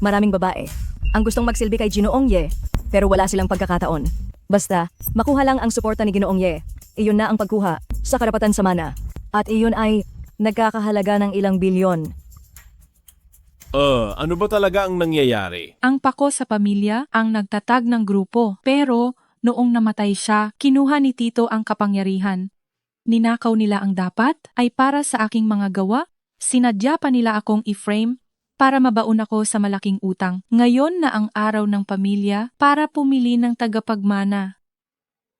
Maraming babae ang gustong magsilbi kay Ginoong Ye, pero wala silang pagkakataon. Basta, makuha lang ang suporta ni Ginoong Ye. Iyon na ang pagkuha sa karapatan sa mana. At iyon ay nagkakahalaga ng ilang bilyon. Ano ba talaga ang nangyayari? Ang pako sa pamilya ang nagtatag ng grupo. Pero, noong namatay siya, kinuha ni Tito ang kapangyarihan. Ninakaw nila ang dapat ay para sa aking mga gawa. Sinadya pa nila akong i-frame para mabaon ako sa malaking utang. Ngayon na ang araw ng pamilya para pumili ng tagapagmana.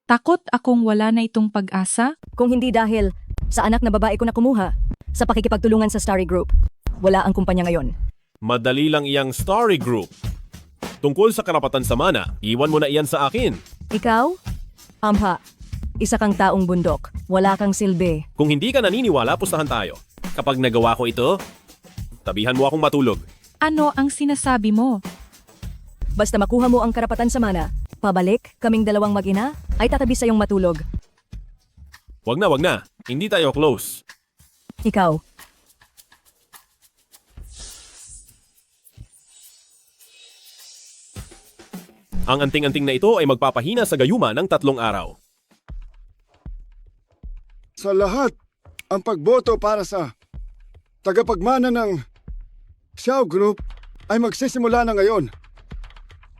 Takot akong wala na itong pag-asa. Kung hindi dahil sa anak na babae ko na kumuha sa pakikipagtulungan sa Starry Group, wala ang kumpanya ngayon. Madali lang iyang Starry Group. Tungkol sa karapatan sa mana, iwan mo na iyan sa akin. Ikaw? Amha, isa kang taong bundok. Wala kang silbi. Kung hindi ka naniniwala, pustahan tayo. Kapag nagawa ko ito, tabihan mo akong matulog. Ano ang sinasabi mo? Basta makuha mo ang karapatan sa mana, pabalik, kaming dalawang mag-ina, ay tatabi sa iyong matulog. Wag na. Hindi tayo close. Ikaw. Ang anting-anting na ito ay magpapahina sa gayuma ng 3 araw. Sa lahat, ang pagboto para sa tagapagmana ng Xiao Group ay magsisimula na ngayon.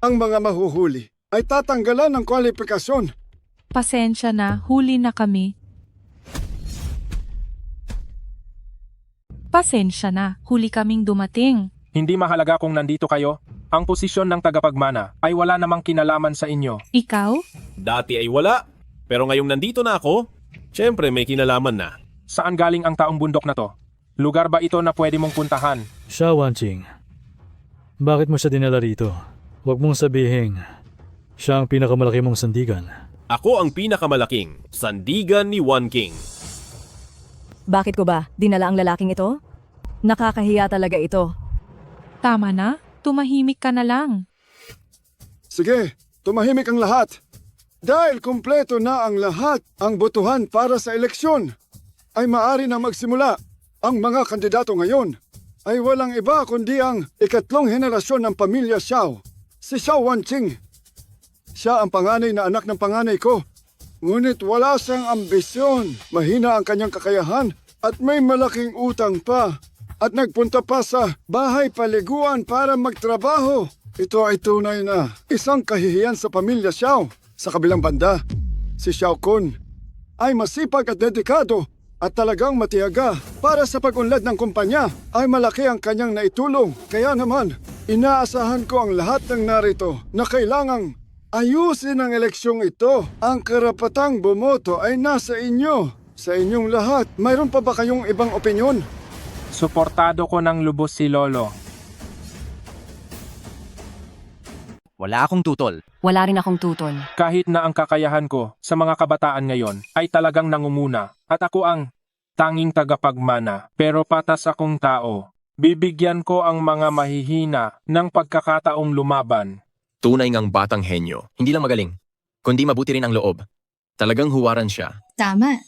Ang mga mahuhuli ay tatanggalan ng kwalifikasyon. Pasensya na, huli na kami. Pasensya na, huli kaming dumating. Hindi mahalaga kung nandito kayo. Ang posisyon ng tagapagmana ay wala namang kinalaman sa inyo. Ikaw? Dati ay wala, pero ngayong nandito na ako, syempre may kinalaman na. Saan galing ang taong bundok na to? Lugar ba ito na pwede mong puntahan? Siya, Wanqing. Bakit mo siya dinala rito? Huwag mong sabihin, siya ang pinakamalaki mong sandigan. Ako ang pinakamalaking sandigan ni Wanqing. Bakit ko ba dinala ang lalaking ito? Nakakahiya talaga ito. Tama na, tumahimik ka na lang. Sige, tumahimik ang lahat. Dahil kumpleto na ang lahat, ang botohan para sa eleksyon ay maaari na magsimula. Ang mga kandidato ngayon ay walang iba kundi ang ikatlong henerasyon ng pamilya Xiao, si Xiao Wanqing. Siya ang panganay na anak ng panganay ko. Ngunit wala siyang ambisyon, mahina ang kanyang kakayahan at may malaking utang pa. At nagpunta pa sa bahay paliguan para magtrabaho. Ito ay tunay na isang kahihiyan sa pamilya Xiao. Sa kabilang banda, si Xiao Kun ay masipag at dedikado at talagang matiyaga. Para sa pag-unlad ng kumpanya ay malaki ang kanyang naitulong. Kaya naman, inaasahan ko ang lahat ng narito na kailangang ayusin ang eleksyong ito. Ang karapatang bumoto ay nasa inyo. Sa inyong lahat, mayroon pa ba kayong ibang opinyon? Suportado ko ng lubos si Lolo. Wala akong tutol. Wala rin akong tutol. Kahit na ang kakayahan ko sa mga kabataan ngayon ay talagang nangunguna at ako ang tanging tagapagmana, pero patas akong tao. Bibigyan ko ang mga mahihina ng pagkakataong lumaban. Tunay ngang batang henyo. Hindi lang magaling, kundi mabuti rin ang loob. Talagang huwaran siya. Tama.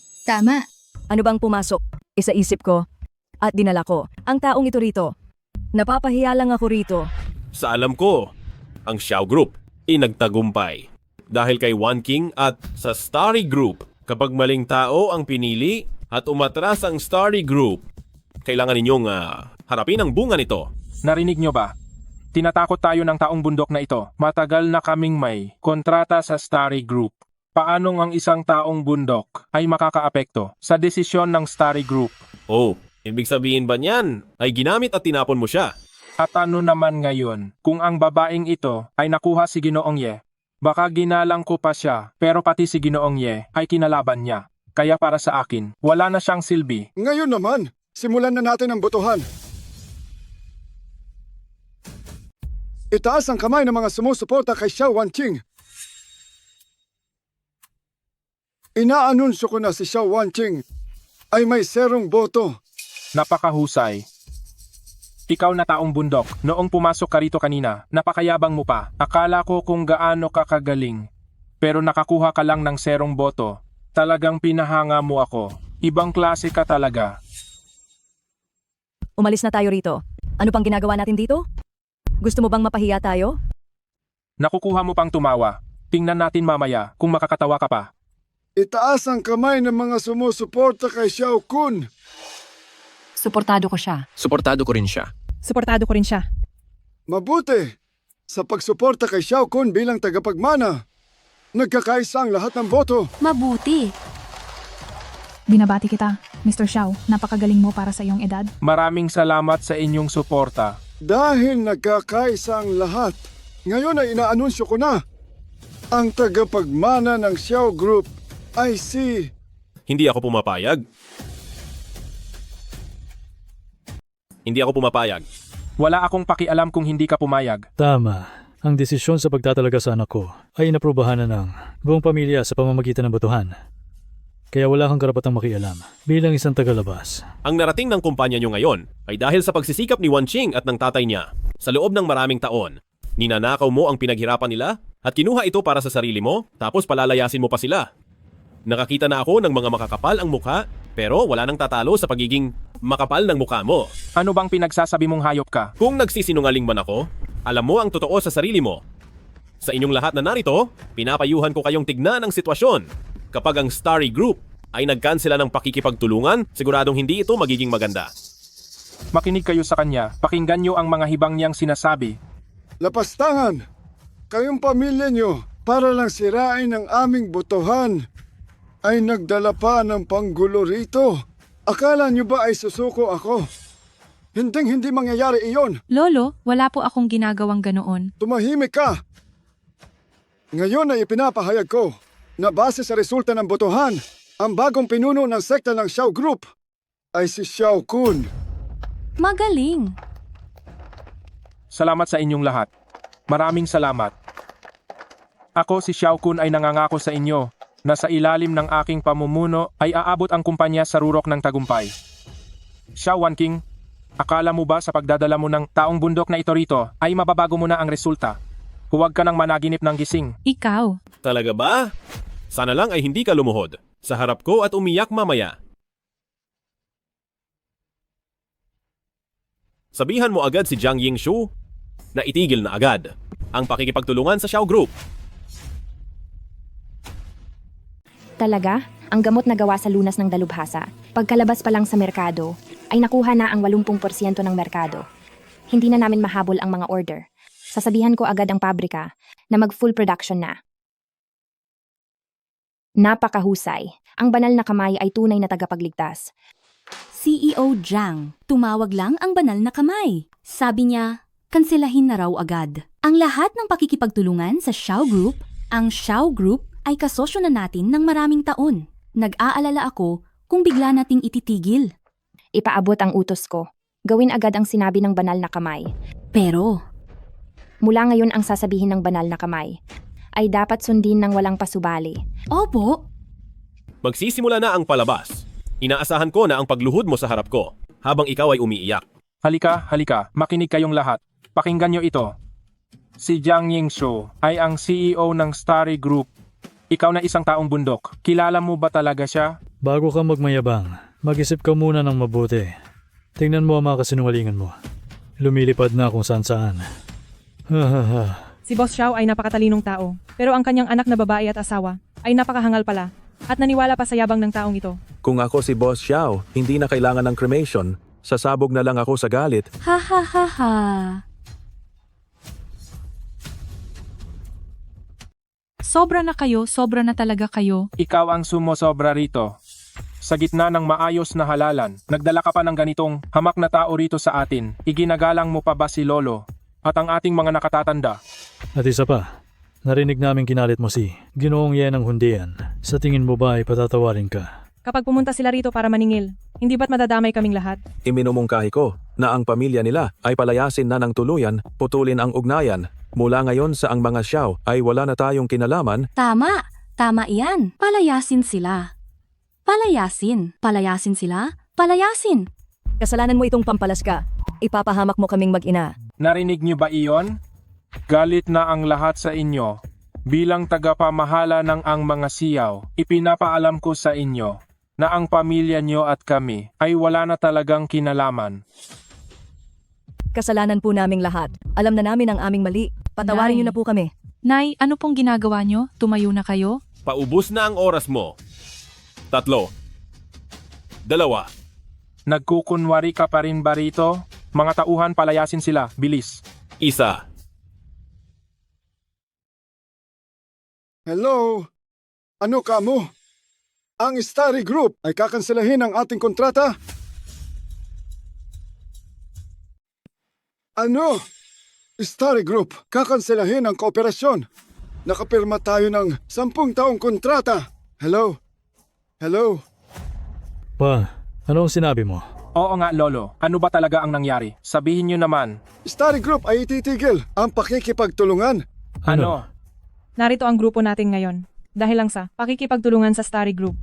Ano bang pumasok? Isa-isip ko at dinala ko ang taong ito rito. Napapahiya lang ako rito. Sa alam ko, ang Xiao Group nagtagumpay. Dahil kay Wanqing at sa Starry Group, kapag maling tao ang pinili at umatras ang Starry Group, kailangan ninyong harapin ang bunga nito. Narinig nyo ba? Tinatakot tayo ng taong bundok na ito. Matagal na kaming may kontrata sa Starry Group. Paanong ang isang taong bundok ay makakaapekto sa desisyon ng Starry Group? Oh, ibig sabihin ba niyan ay ginamit at tinapon mo siya? At ano naman ngayon, kung ang babaeng ito ay nakuha si Ginoong Ye, baka ginalang ko pa siya, pero pati si Ginoong Ye ay kinalaban niya. Kaya para sa akin, wala na siyang silbi. Ngayon naman, simulan na natin ang botohan. Itaas ang kamay ng mga sumusuporta kay Xiao Wanqing. Inaanunsyo ko na si Xiao Wanqing ay may 0 boto. Napakahusay. Ikaw na taong bundok, noong pumasok ka rito kanina, napakayabang mo pa. Akala ko kung gaano ka kagaling. Pero nakakuha ka lang ng 0 boto. Talagang pinahanga mo ako. Ibang klase ka talaga. Umalis na tayo rito. Ano pang ginagawa natin dito? Gusto mo bang mapahiya tayo? Nakukuha mo pang tumawa. Tingnan natin mamaya kung makakatawa ka pa. Itaas ang kamay ng mga sumusuporta kay Xiao Kun. Suportado ko siya. Suportado ko rin siya. Suportado ko rin siya. Mabuti! Sa pagsuporta kay Xiao Kun bilang tagapagmana, nagkakaisa ang lahat ng boto. Mabuti! Binabati kita, Mr. Xiao. Napakagaling mo para sa iyong edad. Maraming salamat sa inyong suporta. Dahil nagkakaisa ang lahat, ngayon ay inaanunsyo ko na. Ang tagapagmana ng Xiao Group ay si... Hindi ako pumapayag. Hindi ako pumapayag. Wala akong pakialam kung hindi ka pumayag. Tama. Ang desisyon sa pagtatalaga sa anak ko ay inaprubahan na ng buong pamilya sa pamamagitan ng botohan. Kaya wala kang karapatang makialam bilang isang tagalabas. Ang narating ng kumpanya nyo ngayon ay dahil sa pagsisikap ni Wanqing at ng tatay niya sa loob ng maraming taon. Ninanakaw mo ang pinaghirapan nila at kinuha ito para sa sarili mo tapos palalayasin mo pa sila. Nakakita na ako ng mga makakapal ang mukha pero wala nang tatalo sa pagiging makapal ng mukha mo. Ano bang pinagsasabi mong hayop ka? Kung nagsisinungaling man ako, alam mo ang totoo sa sarili mo. Sa inyong lahat na narito, pinapayuhan ko kayong tignan ang sitwasyon. Kapag ang Starry Group ay nagkansela ng pakikipagtulungan, siguradong hindi ito magiging maganda. Makinig kayo sa kanya. Pakinggan niyo ang mga hibang niyang sinasabi. Lapastangan! Kayong pamilya nyo, para lang sirain ang aming botohan, ay nagdala pa ng panggulo rito. Akala nyo ba ay susuko ako? Hinding-hindi mangyayari iyon. Lolo, wala po akong ginagawang ganoon. Tumahimik ka! Ngayon ay ipinapahayag ko na base sa resulta ng botohan, ang bagong pinuno ng sekta ng Xiao Group ay si Xiao Kun. Magaling! Salamat sa inyong lahat. Maraming salamat. Ako si Xiao Kun ay nangangako sa inyo na sa ilalim ng aking pamumuno ay aabot ang kumpanya sa rurok ng tagumpay. Xiao Wanqing, akala mo ba sa pagdadala mo ng taong bundok na ito rito ay mababago mo na ang resulta? Huwag ka nang managinip ng gising. Ikaw. Talaga ba? Sana lang ay hindi ka lumuhod sa harap ko at umiyak mamaya. Sabihan mo agad si Jiang Yingshu na itigil na agad ang pakikipagtulungan sa Xiao Group. Talaga? Ang gamot na gawa sa lunas ng dalubhasa, pagkalabas pa lang sa merkado, ay nakuha na ang 80% ng merkado. Hindi na namin mahabol ang mga order. Sasabihan ko agad ang pabrika na mag-full production na. Napakahusay. Ang banal na kamay ay tunay na tagapagligtas. CEO Jiang, tumawag lang ang banal na kamay. Sabi niya, kanselahin na raw agad. Ang lahat ng pakikipagtulungan sa Xiao Group, ang Xiao Group ay kasosyo na natin ng maraming taon. Nag-aalala ako kung bigla nating ititigil. Ipaabot ang utos ko. Gawin agad ang sinabi ng banal na kamay. Pero, mula ngayon ang sasabihin ng banal na kamay ay dapat sundin ng walang pasubali. Opo. Magsisimula na ang palabas. Inaasahan ko na ang pagluhod mo sa harap ko habang ikaw ay umiiyak. Halika, makinig kayong lahat. Pakinggan niyo ito. Si Jiang Yingshu ay ang CEO ng Starry Group. Ikaw na isang taong bundok. Kilala mo ba talaga siya? Bago ka magmayabang, mag-isip ka muna ng mabuti. Tingnan mo ang mga kasinungalingan mo. Lumilipad na kung saan-saan. Si Boss Xiao ay napakatalinong tao, pero ang kanyang anak na babae at asawa ay napakahangal pala at naniwala pa sa yabang ng taong ito. Kung ako si Boss Xiao, hindi na kailangan ng cremation. Sasabog na lang ako sa galit. Ha ha ha ha. Sobra na kayo, sobra na talaga kayo. Ikaw ang sumosobra rito. Sa gitna ng maayos na halalan, nagdala ka pa ng ganitong hamak na tao rito sa atin. Iginagalang mo pa ba si Lolo at ang ating mga nakatatanda? At isa pa, narinig namin kinalit mo si Ginoong Ye ng Hundian. Sa tingin mo ba ay patatawarin ka? Kapag pumunta sila rito para maningil, hindi ba't madadamay kaming lahat? Iminumungkahi ko na ang pamilya nila ay palayasin na ng tuluyan, putulin ang ugnayan. Mula ngayon sa ang mga Xiao ay wala na tayong kinalaman. Tama, tama iyan. Palayasin sila. Palayasin. Palayasin sila. Palayasin. Kasalanan mo itong pampalas ka. Ipapahamak mo kaming mag-ina. Narinig niyo ba iyon? Galit na ang lahat sa inyo. Bilang tagapamahala ng ang mga siyaw, ipinapaalam ko sa inyo na ang pamilya niyo at kami ay wala na talagang kinalaman. Kasalanan po naming lahat. Alam na namin ang aming mali. Patawarin niyo na po kami. Nay, ano pong ginagawa nyo? Tumayo na kayo? Paubos na ang oras mo. 3. 2. Nagkukunwari ka pa rin ba rito? Mga tauhan, palayasin sila. Bilis. 1. Hello? Ano ka mo? Ang Starry Group ay kakanselahin ang ating kontrata? Ano? Starry Group, kakanselahin ang kooperasyon. Nakapirma tayo ng 10 taong kontrata. Hello? Hello? Pa, ano ang sinabi mo? Oo nga, Lolo. Ano ba talaga ang nangyari? Sabihin niyo naman. Starry Group ay ititigil ang pakikipagtulungan. Ano? Narito ang grupo natin ngayon. Dahil lang sa pakikipagtulungan sa Starry Group.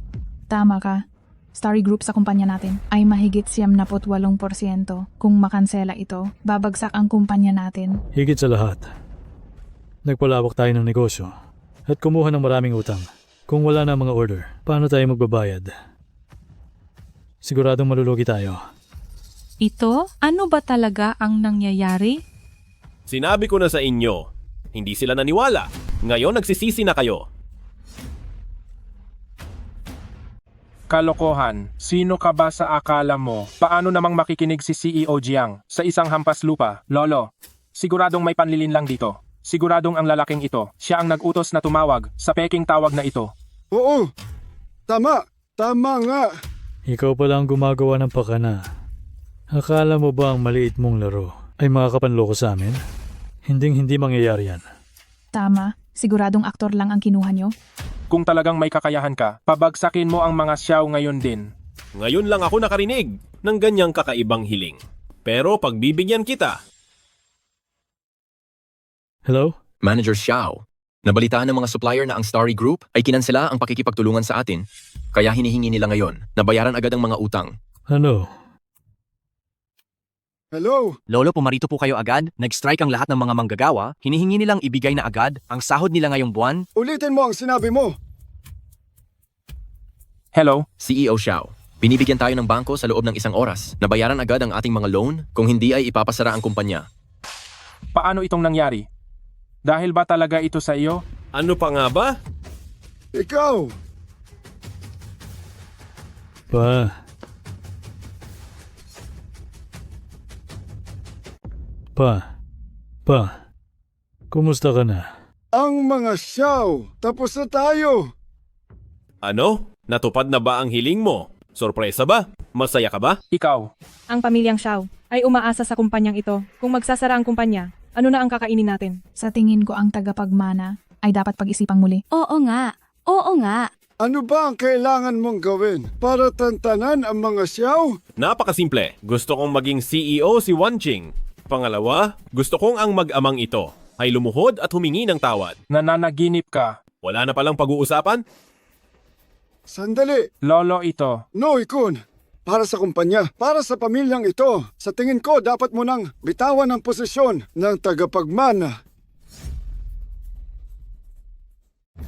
Tama ka. Starry Group sa kumpanya natin ay mahigit 78%. Kung makansela ito, babagsak ang kumpanya natin. Higit sa lahat, nagpalawak tayo ng negosyo at kumuha ng maraming utang. Kung wala na mga order, paano tayo magbabayad? Siguradong malulugi tayo. Ito? Ano ba talaga ang nangyayari? Sinabi ko na sa inyo, hindi sila naniwala. Ngayon nagsisisi na kayo. Kalokohan. Sino ka ba sa akala mo? Paano namang makikinig si CEO Jiang sa isang hampas lupa? Lolo, siguradong may panlilin lang dito. Siguradong ang lalaking ito, siya ang nag-utos na tumawag sa peking tawag na ito. Oo, tama. Tama nga. Ikaw pala ang gumagawa ng pakana. Akala mo ba ang maliit mong laro ay makakapanloko sa amin? Hindi mangyayari yan. Tama. Siguradong aktor lang ang kinuha nyo. Kung talagang may kakayahan ka, pabagsakin mo ang mga Xiao ngayon din. Ngayon lang ako nakarinig ng ganyang kakaibang hiling. Pero pagbibigyan kita. Hello? Manager Xiao, nabalitaan ng mga supplier na ang Starry Group ay kinansela ang pakikipagtulungan sa atin. Kaya hinihingi nila ngayon na bayaran agad ang mga utang. Ano? Hello? Lolo, pumarito po kayo agad. Nag-strike ang lahat ng mga manggagawa. Hinihingi nilang ibigay na agad ang sahod nila ngayong buwan. Ulitin mo ang sinabi mo. Hello? CEO Xiao, binibigyan tayo ng bangko sa loob ng 1 oras na bayaran agad ang ating mga loan, kung hindi ay ipapasara ang kumpanya. Paano itong nangyari? Dahil ba talaga ito sa iyo? Ano pa nga ba? Ikaw! Pa, kumusta ka na? Ang mga Xiao, tapos na tayo. Ano? Natupad na ba ang hiling mo? Sorpresa ba? Masaya ka ba? Ikaw. Ang pamilyang Xiao ay umaasa sa kumpanyang ito. Kung magsasara ang kumpanya, ano na ang kakainin natin? Sa tingin ko ang tagapagmana ay dapat pag-isipang muli. Oo nga. Oo nga. Ano ba ang kailangan mong gawin para tantanan ang mga Xiao? Napakasimple. Gusto kong maging CEO si Wanqing. Pangalawa, gusto kong ang mag-amang ito ay lumuhod at humingi ng tawad. Nananaginip ka. Wala na palang pag-uusapan? Sandali. Lolo ito. Noy-kun, para sa kumpanya, para sa pamilyang ito, sa tingin ko dapat mo nang bitawan ang posisyon ng tagapagmana.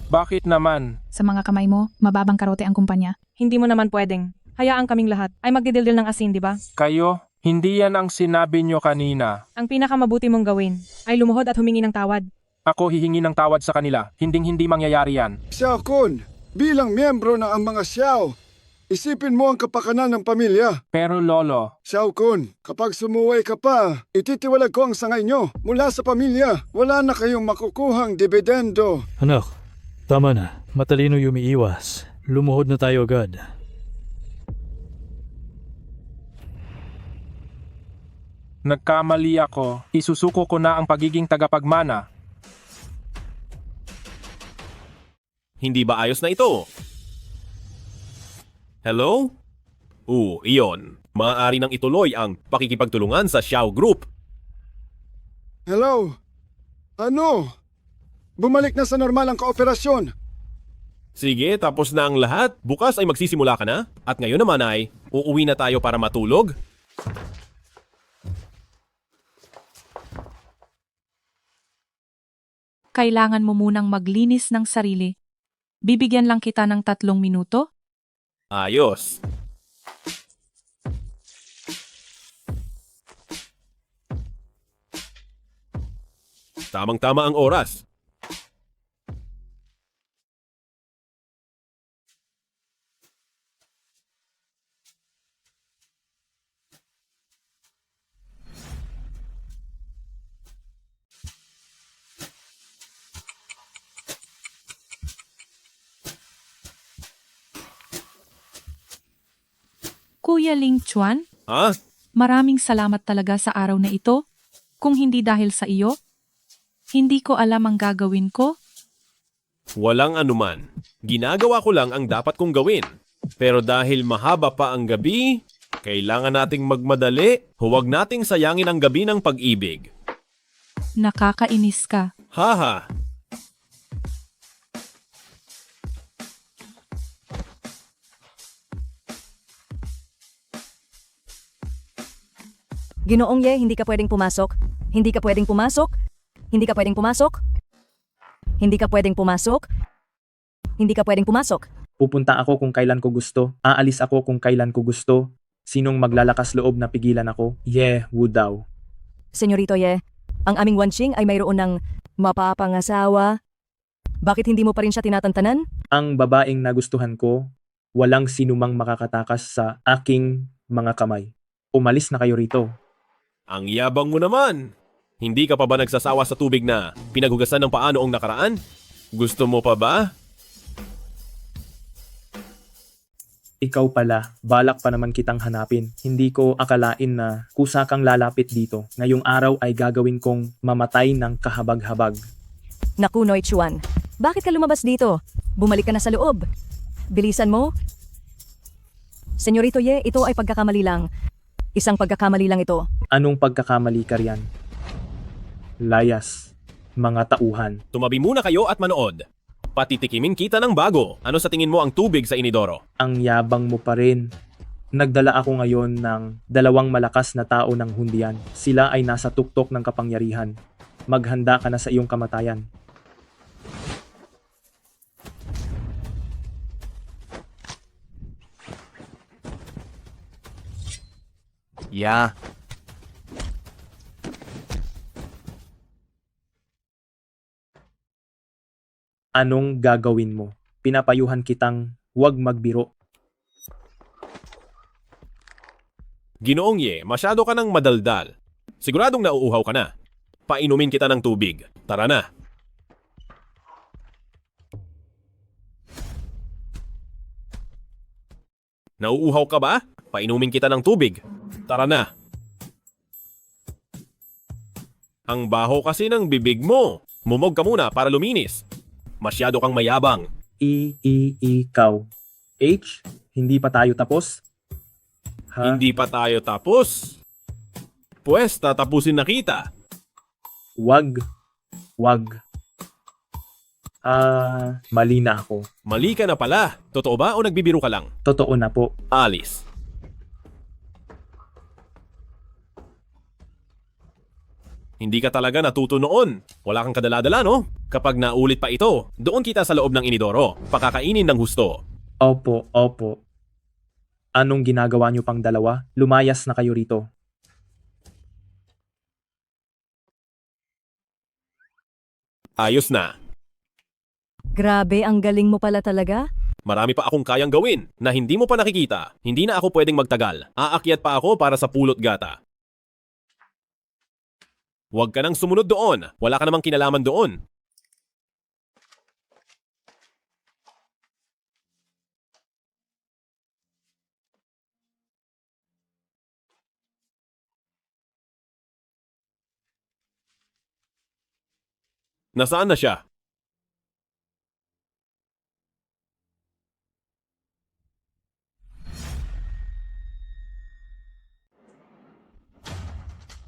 Bakit naman? Sa mga kamay mo, mababang karote ang kumpanya. Hindi mo naman pwedeng. Hayaan kaming lahat ay magdidildil ng asin, di ba? Kayo? Hindi yan ang sinabi nyo kanina. Ang pinakamabuti mong gawin ay lumuhod at humingi ng tawad. Ako hihingi ng tawad sa kanila. Hindi mangyayari yan. Xiao-kun, bilang miyembro ng ang mga Xiao, isipin mo ang kapakanan ng pamilya. Pero Lolo... Xiao-kun, kapag sumuway ka pa, ititiwalag ko ang sangay nyo mula sa pamilya. Wala na kayong makukuhang dividendo. Anak, tama na. Matalino yung umiiwas. Lumuhod na tayo agad. Nagkamali ako. Isusuko ko na ang pagiging tagapagmana. Hindi ba ayos na ito? Hello? Iyon. Maaari nang ituloy ang pakikipagtulungan sa Xiao Group. Hello? Ano? Bumalik na sa normal ang kooperasyon. Sige, tapos na ang lahat. Bukas ay magsisimula ka na. At ngayon naman ay uuwi na tayo para matulog. Kailangan mo munang maglinis ng sarili. Bibigyan lang kita ng 3 minuto. Ayos. Tamang-tama ang oras. Kuya Ling Chuan, Ha? maraming salamat talaga sa araw na ito. Kung hindi dahil sa iyo, hindi ko alam ang gagawin ko. Walang anuman. Ginagawa ko lang ang dapat kong gawin. Pero dahil mahaba pa ang gabi, kailangan nating magmadali. Huwag nating sayangin ang gabi ng pag-ibig. Nakakainis ka. Haha. Ginoong Ye, hindi ka pwedeng pumasok. Hindi ka pwedeng pumasok. Hindi ka pwedeng pumasok. Hindi ka pwedeng pumasok. Hindi ka pwedeng pumasok. Pupunta ako kung kailan ko gusto. Aalis ako kung kailan ko gusto. Sinong maglalakas loob na pigilan ako? Wu daw. Senyorito Ye, ang aming Wanqing ay mayroon ng mapapangasawa. Bakit hindi mo pa rin siya tinatantanan? Ang babaeng nagustuhan ko, walang sinumang makakatakas sa aking mga kamay. Umalis na kayo rito. Ang yabang mo naman. Hindi ka pa ba nagsasawa sa tubig na pinaghugasan ng paa noong nakaraan? Gusto mo pa ba? Ikaw pala, balak pa naman kitang hanapin. Hindi ko akalain na kusa kang lalapit dito. Ngayong araw ay gagawin kong mamatay ng kahabag-habag. Naku, Noy Chuan. Bakit ka lumabas dito? Bumalik ka na sa loob. Bilisan mo. Senyorito Ye, ito ay pagkakamali lang. Isang pagkakamali lang ito. Anong pagkakamali ka riyan? Layas, mga tauhan. Tumabi muna kayo at manood. Patitikimin kita ng bago. Ano sa tingin mo ang tubig sa inidoro? Ang yabang mo pa rin. Nagdala ako ngayon ng 2 malakas na tao ng hundian. Sila ay nasa tuktok ng kapangyarihan. Maghanda ka na sa iyong kamatayan. Yeah. Anong gagawin mo? Pinapayuhan kitang huwag magbiro. Ginoong Ye, masyado ka ng madaldal. Siguradong nauuhaw ka na. Painumin kita ng tubig. Tara na. Nauuhaw ka ba? Painumin kita ng tubig. Tara na. Ang baho kasi ng bibig mo. Mumog ka muna para luminis. Masyado kang mayabang. Ikaw. H, hindi pa tayo tapos? Ha? Hindi pa tayo tapos. Pwes, tatapusin na kita. Wag. Mali na ako. Mali ka na pala. Totoo ba o nagbibiro ka lang? Totoo na po. Alis. Hindi ka talaga natuto noon. Wala kang kadala-dala, no? Kapag naulit pa ito, doon kita sa loob ng inidoro. Pakakainin ng husto. Opo. Anong ginagawa niyo pang dalawa? Lumayas na kayo rito. Ayos na. Grabe, ang galing mo pala talaga. Marami pa akong kayang gawin na hindi mo pa nakikita. Hindi na ako pwedeng magtagal. Aakyat pa ako para sa pulot gata. Huwag ka nang sumunod doon. Wala ka namang kinalaman doon. Nasaan na siya?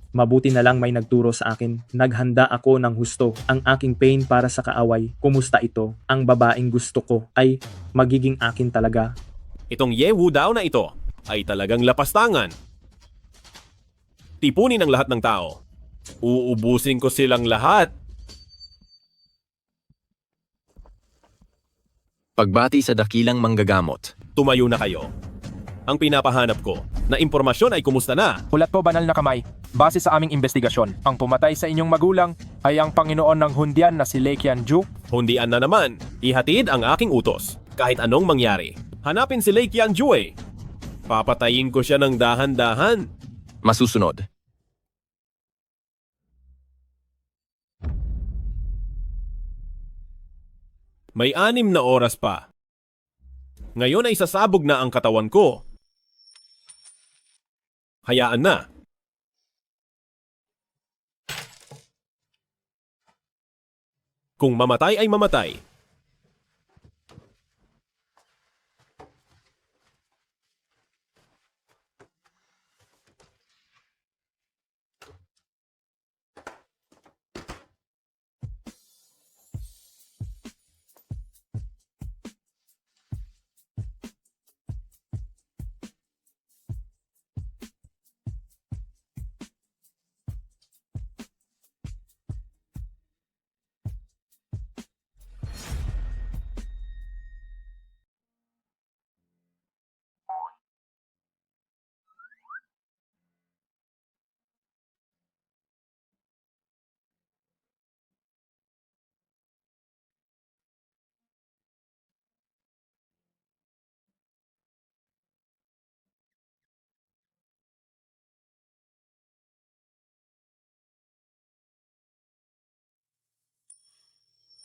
Mabuti na lang may nagturo sa akin. Naghanda ako ng husto. Ang aking pain para sa kaaway. Kumusta ito? Ang babaeng gusto ko ay magiging akin talaga. Itong Yehu daw na ito ay talagang lapastangan. Tipunin ang lahat ng tao. Uubusin ko silang lahat. Pagbati sa dakilang manggagamot. Tumayo na kayo. Ang pinapahanap ko na impormasyon ay kumusta na. Ulat po, banal na kamay. Base sa aming investigasyon, ang pumatay sa inyong magulang ay ang Panginoon ng Hundian na si Lei Qianju. Hundian na naman. Ihatid ang aking utos. Kahit anong mangyari. Hanapin si Lei Qianju. Papatayin ko siya ng dahan-dahan. Masusunod. May 6 na oras pa. Ngayon ay sasabog na ang katawan ko. Hayaan na. Kung mamatay ay mamatay.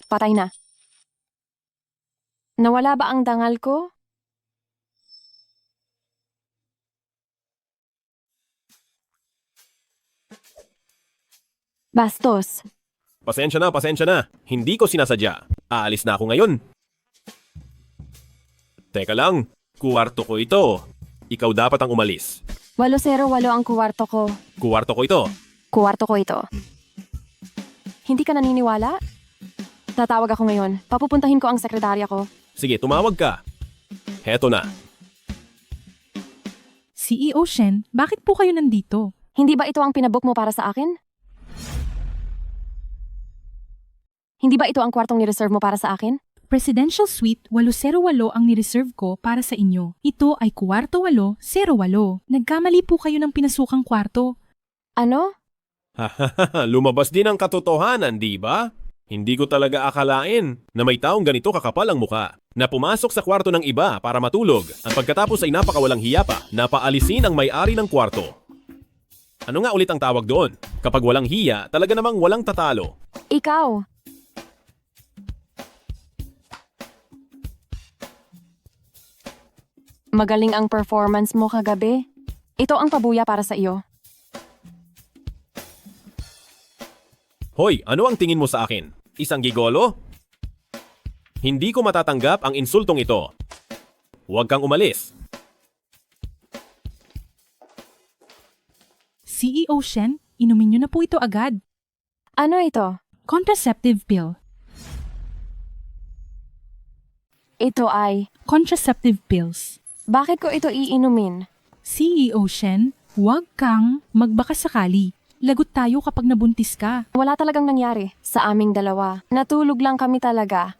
Patay na. Nawala ba ang dangal ko? Bastos. Pasensya na. Hindi ko sinasadya. Aalis na ako ngayon. Teka lang, kuwarto ko ito. Ikaw dapat ang umalis. 808 ang kuwarto ko. Kuwarto ko ito. Kuwarto ko ito. Hindi ka naniniwala? Tatawag ako ngayon. Papupuntahin ko ang sekretarya ko. Sige, tumawag ka. Heto na. CEO Shen, bakit po kayo nandito? Hindi ba ito ang pinabook mo para sa akin? Hindi ba ito ang kwartong ni-reserve mo para sa akin? Presidential Suite 808 ang nireserve ko para sa inyo. Ito ay kwarto 808. Nagkamali po kayo ng pinasukang kwarto. Ano? Lumabas din ang katotohanan, di ba? Hindi ko talaga akalain na may taong ganito kakapal ang muka na pumasok sa kwarto ng iba para matulog at pagkatapos ay napakawalang hiya pa na paalisin ang may-ari ng kwarto. Ano nga ulit ang tawag doon? Kapag walang hiya, talaga namang walang tatalo. Ikaw. Magaling ang performance mo kagabi. Ito ang pabuya para sa iyo. Hoy, ano ang tingin mo sa akin? Isang gigolo? Hindi ko matatanggap ang insultong ito. Huwag kang umalis. CEO Shen, inumin niyo na po ito agad. Ano ito? Contraceptive pill. Ito ay... Contraceptive pills. Bakit ko ito iinumin? CEO Shen, huwag kang magbakasakali. Lagot tayo kapag nabuntis ka. Wala talagang nangyari sa aming dalawa. Natulog lang kami talaga.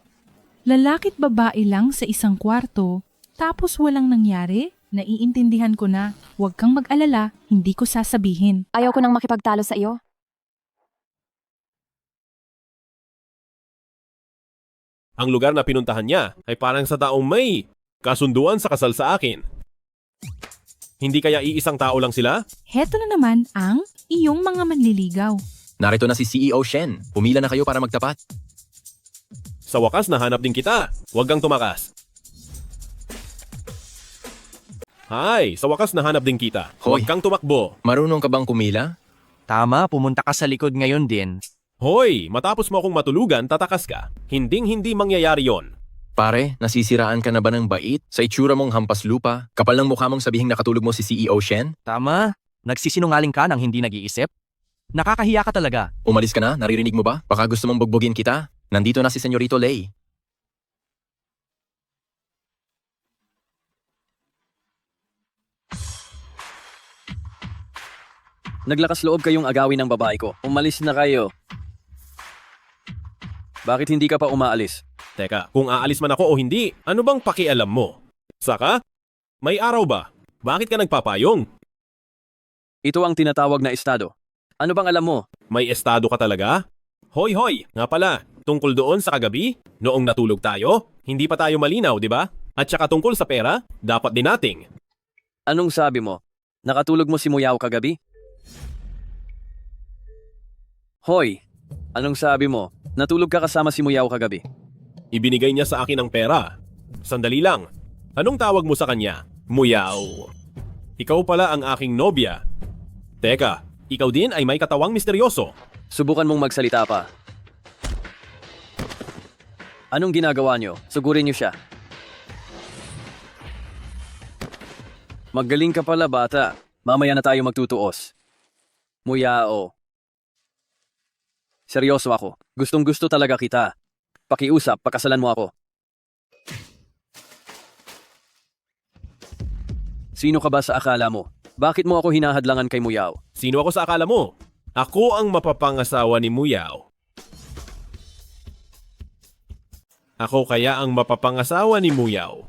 Lalaki't babae lang sa isang kwarto, tapos walang nangyari? Naiintindihan ko na. Huwag kang mag-alala, hindi ko sasabihin. Ayaw ko nang makipagtalo sa iyo. Ang lugar na pinuntahan niya ay parang sa taong may kasunduan sa kasal sa akin. Hindi kaya iisang tao lang sila? Heto na naman ang iyong mga manliligaw. Narito na si CEO Shen. Pumila na kayo para magtapat. Sa wakas, nahanap din kita. Huwag kang tumakas. Hi, sa wakas nahanap din kita. Huwag kang tumakbo. Marunong ka bang kumila? Tama, pumunta ka sa likod ngayon din. Hoy, matapos mo akong matulugan, tatakas ka. Hinding-hindi mangyayari yon. Pare, nasisiraan ka na ba ng bait? Sa itsura mong hampas lupa, kapal ng mukha mong sabihing nakatulog mo si CEO Shen? Tama. Nagsisinungaling ka nang hindi nag-iisip? Nakakahiya ka talaga. Umalis ka na, naririnig mo ba? Baka gusto mong bugbugin kita. Nandito na si Senyorito Lei. Naglakas loob kayong agawin ng babae ko. Umalis na kayo. Bakit hindi ka pa umaalis? Teka, kung aalis man ako o hindi, ano bang pakialam mo? Saka? May araw ba? Bakit ka nagpapayong? Ito ang tinatawag na estado. Ano bang alam mo? May estado ka talaga? Hoy, nga pala, tungkol doon sa kagabi, noong natulog tayo, hindi pa tayo malinaw, di ba? At saka tungkol sa pera, dapat din nating. Anong sabi mo? Nakatulog mo si Muyaw kagabi? Hoy, anong sabi mo? Natulog ka kasama si Muyaw kagabi? Ibinigay niya sa akin ang pera. Sandali lang. Anong tawag mo sa kanya? Muyaw. Ikaw pala ang aking nobya. Teka, ikaw din ay may katawang misteryoso. Subukan mong magsalita pa. Anong ginagawa niyo? Sugurin niyo siya. Magaling ka pala, bata. Mamaya na tayo magtutuos. Muyao. Seryoso ako. Gustong-gusto talaga kita. Pakiusap, pakasalan mo ako. Sino ka ba sa akala mo? Bakit mo ako hinahadlangan kay Muyaw? Sino ako sa akala mo? Ako ang mapapangasawa ni Muyaw. Ako kaya ang mapapangasawa ni Muyaw.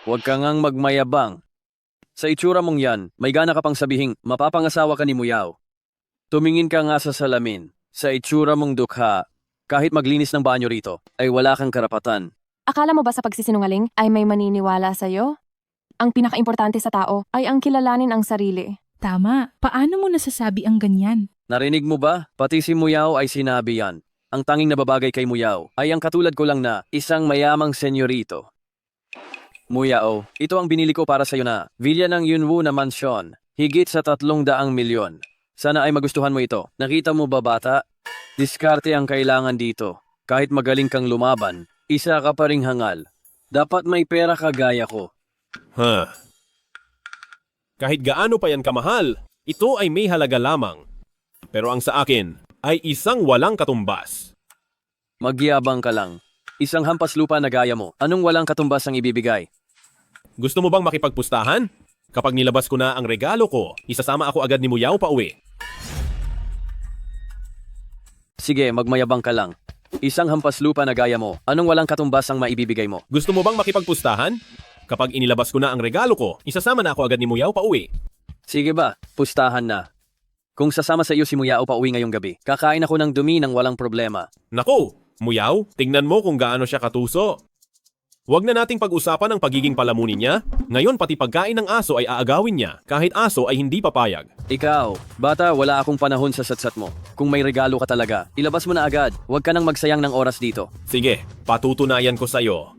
Huwag ka ngang magmayabang. Sa itsura mong yan, may gana ka pang sabihing mapapangasawa ka ni Muyaw. Tumingin ka nga sa salamin. Sa itsura mong dukha, kahit maglinis ng banyo rito, ay wala kang karapatan. Akala mo ba sa pagsisinungaling ay may maniniwala sa'yo? Ang pinakaimportante sa tao ay ang kilalanin ang sarili. Tama. Paano mo nasasabi ang ganyan? Narinig mo ba? Pati si Muyaw ay sinabi yan. Ang tanging nababagay kay Muyaw ay ang katulad ko lang na isang mayamang senyorito. Muyaw, ito ang binili ko para sa'yo na villa ng Yunwu na mansyon. Higit sa 300 milyon. Sana ay magustuhan mo ito. Nakita mo ba, bata? Diskarte ang kailangan dito. Kahit magaling kang lumaban, isa ka pa ring hangal. Dapat may pera ka gaya ko. Kahit gaano pa yan kamahal, ito ay may halaga lamang. Pero ang sa akin ay isang walang katumbas. Magyabang ka lang. Isang hampas lupa na gaya mo. Anong walang katumbas ang ibibigay? Gusto mo bang makipagpustahan? Kapag nilabas ko na ang regalo ko, isasama ako agad ni Muyaw pa uwi. Sige, magmayabang ka lang. Isang hampas lupa na gaya mo. Anong walang katumbas ang maibibigay mo? Gusto mo bang makipagpustahan? Kapag inilabas ko na ang regalo ko, isasama na ako agad ni Muyaw pa uwi. Sige ba, pustahan na. Kung sasama sa iyo si Muyaw pa uwi ngayong gabi, kakain ako ng dumi ng walang problema. Naku, Muyaw, tingnan mo kung gaano siya katuso. Huwag na nating pag-usapan ang pagiging palamunin niya. Ngayon pati pagkain ng aso ay aagawin niya, kahit aso ay hindi papayag. Ikaw, bata, wala akong panahon sa satsat mo. Kung may regalo ka talaga, ilabas mo na agad. Huwag ka nang magsayang ng oras dito. Sige, patutunayan ko sa'yo.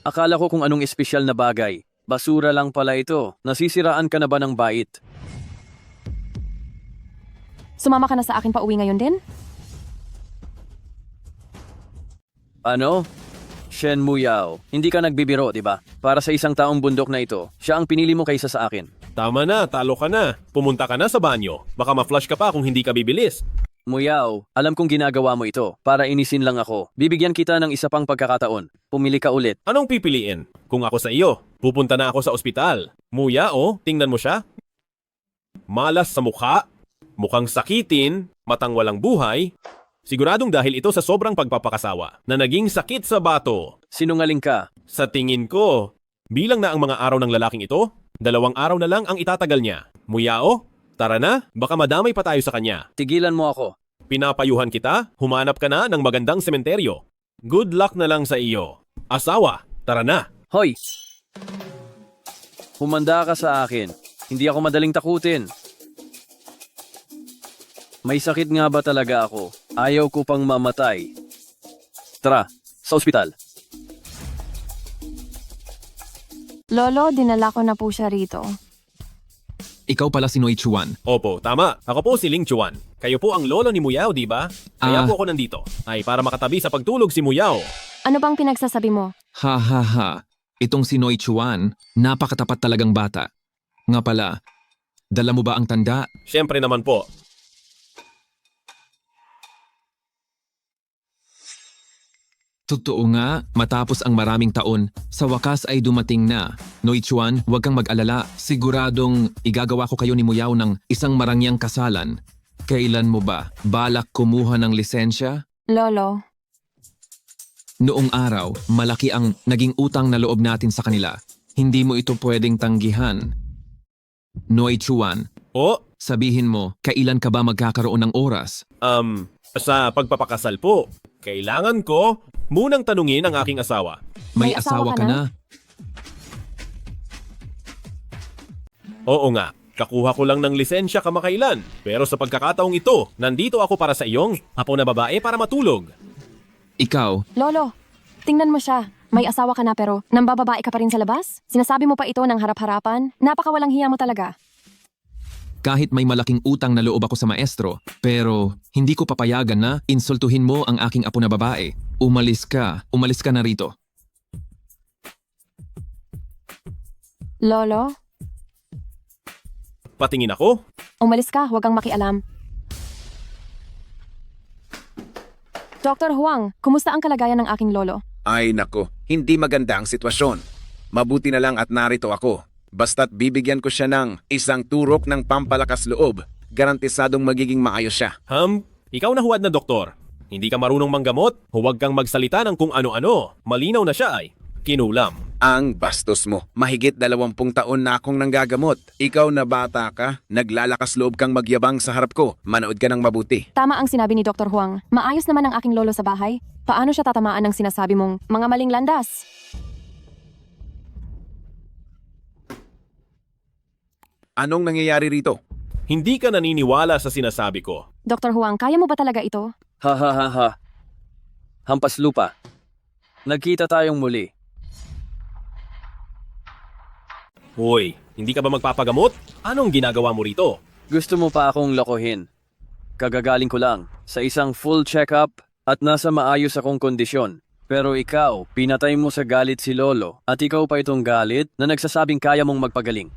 Akala ko kung anong espesyal na bagay. Basura lang pala ito. Nasisiraan ka na ba ng bait? Sumama ka na sa akin pa uwi ngayon din? Ano? Shen Muyaw, hindi ka nagbibiro, di ba? Para sa isang taong bundok na ito, siya ang pinili mo kaysa sa akin. Tama na, talo ka na. Pumunta ka na sa banyo. Baka ma-flush ka pa kung hindi ka bibilis. Muyaw, alam kong ginagawa mo ito para inisin lang ako. Bibigyan kita ng isa pang pagkakataon. Pumili ka ulit. Anong pipiliin? Kung ako sa iyo, pupunta na ako sa ospital. Muyaw, tingnan mo siya. Malas sa mukha, mukhang sakitin, matang walang buhay. Siguradong dahil ito sa sobrang pagpapakasawa na naging sakit sa bato. Sinungaling ka. Sa tingin ko, bilang na ang mga araw ng lalaking ito, 2 araw na lang ang itatagal niya. Muyao, tara na, baka madamay pa tayo sa kanya. Tigilan mo ako. Pinapayuhan kita, humanap ka na ng magandang sementeryo. Good luck na lang sa iyo. Asawa, tara na. Hoy! Humanda ka sa akin. Hindi ako madaling takutin. May sakit nga ba talaga ako? Ayaw ko pang mamatay. Tara, sa ospital. Lolo, dinala ko na po siya rito. ikaw pala si Noi Chuan. Opo, tama. Ako po si Ling Chuan. Kayo po ang lolo ni Muyao, di ba? Kaya po ako nandito. Ay para makatabi sa pagtulog si Muyao. Ano bang pinagsasabi mo? Ha ha ha. Itong si Noi Chuan, napakatapat talagang bata. Nga pala, dala mo ba ang tanda? Siyempre naman po. Totoo nga, matapos ang maraming taon, sa wakas ay dumating na. Noi Chuan, huwag kang mag-alala. Siguradong igagawa ko kayo ni Muyao ng isang marangyang kasalan. Kailan mo ba balak kumuha ng lisensya? Lolo, Noong araw, malaki ang naging utang na loob natin sa kanila. Hindi mo ito pwedeng tanggihan. Noi Chuan, sabihin mo, kailan ka ba magkakaroon ng oras? Sa pagpapakasal po. Kailangan ko munang tanungin ang aking asawa. May asawa ka na? Oo nga. Kakuha ko lang ng lisensya kamakailan. Pero sa pagkakataong ito, nandito ako para sa iyong apo na babae para matulog. Ikaw? Lolo, tingnan mo siya. May asawa ka na pero nambababae ka pa rin sa labas? Sinasabi mo pa ito ng harap-harapan? Napakawalang hiya mo talaga. Kahit may malaking utang na loob ako sa maestro, pero hindi ko papayagan na insultuhin mo ang aking apo na babae. Umalis ka na rito. Lolo, Patingin ako? umalis ka, huwag kang makialam. Dr. Huang, kumusta ang kalagayan ng aking lolo? Ay nako, hindi maganda ang sitwasyon. Mabuti na lang at narito ako. Basta't bibigyan ko siya ng isang turok ng pampalakas loob. Garantisadong magiging maayos siya. Ikaw na huwad na doktor. Hindi ka marunong manggamot, huwag kang magsalita ng kung ano-ano. Malinaw na siya ay kinulam. Ang bastos mo. Mahigit 20 taon na akong nanggagamot. Ikaw na bata ka, naglalakas loob kang magyabang sa harap ko. Manood ka ng mabuti. Tama ang sinabi ni Dr. Huang. Maayos naman ang aking lolo sa bahay. Paano siya tatamaan ng sinasabi mong mga maling landas? Anong nangyayari rito? Hindi ka naniniwala sa sinasabi ko. Dr. Huang, kaya mo ba talaga ito? Ha ha ha ha. Hampas lupa. Nagkita tayong muli. Hoy, hindi ka ba magpapagamot? Anong ginagawa mo rito? Gusto mo pa akong lokohin? Kagagaling ko lang sa isang full check-up at nasa maayos akong kondisyon. Pero ikaw, pinatay mo sa galit si Lolo at ikaw pa itong galit na nagsasabing kaya mong magpagaling.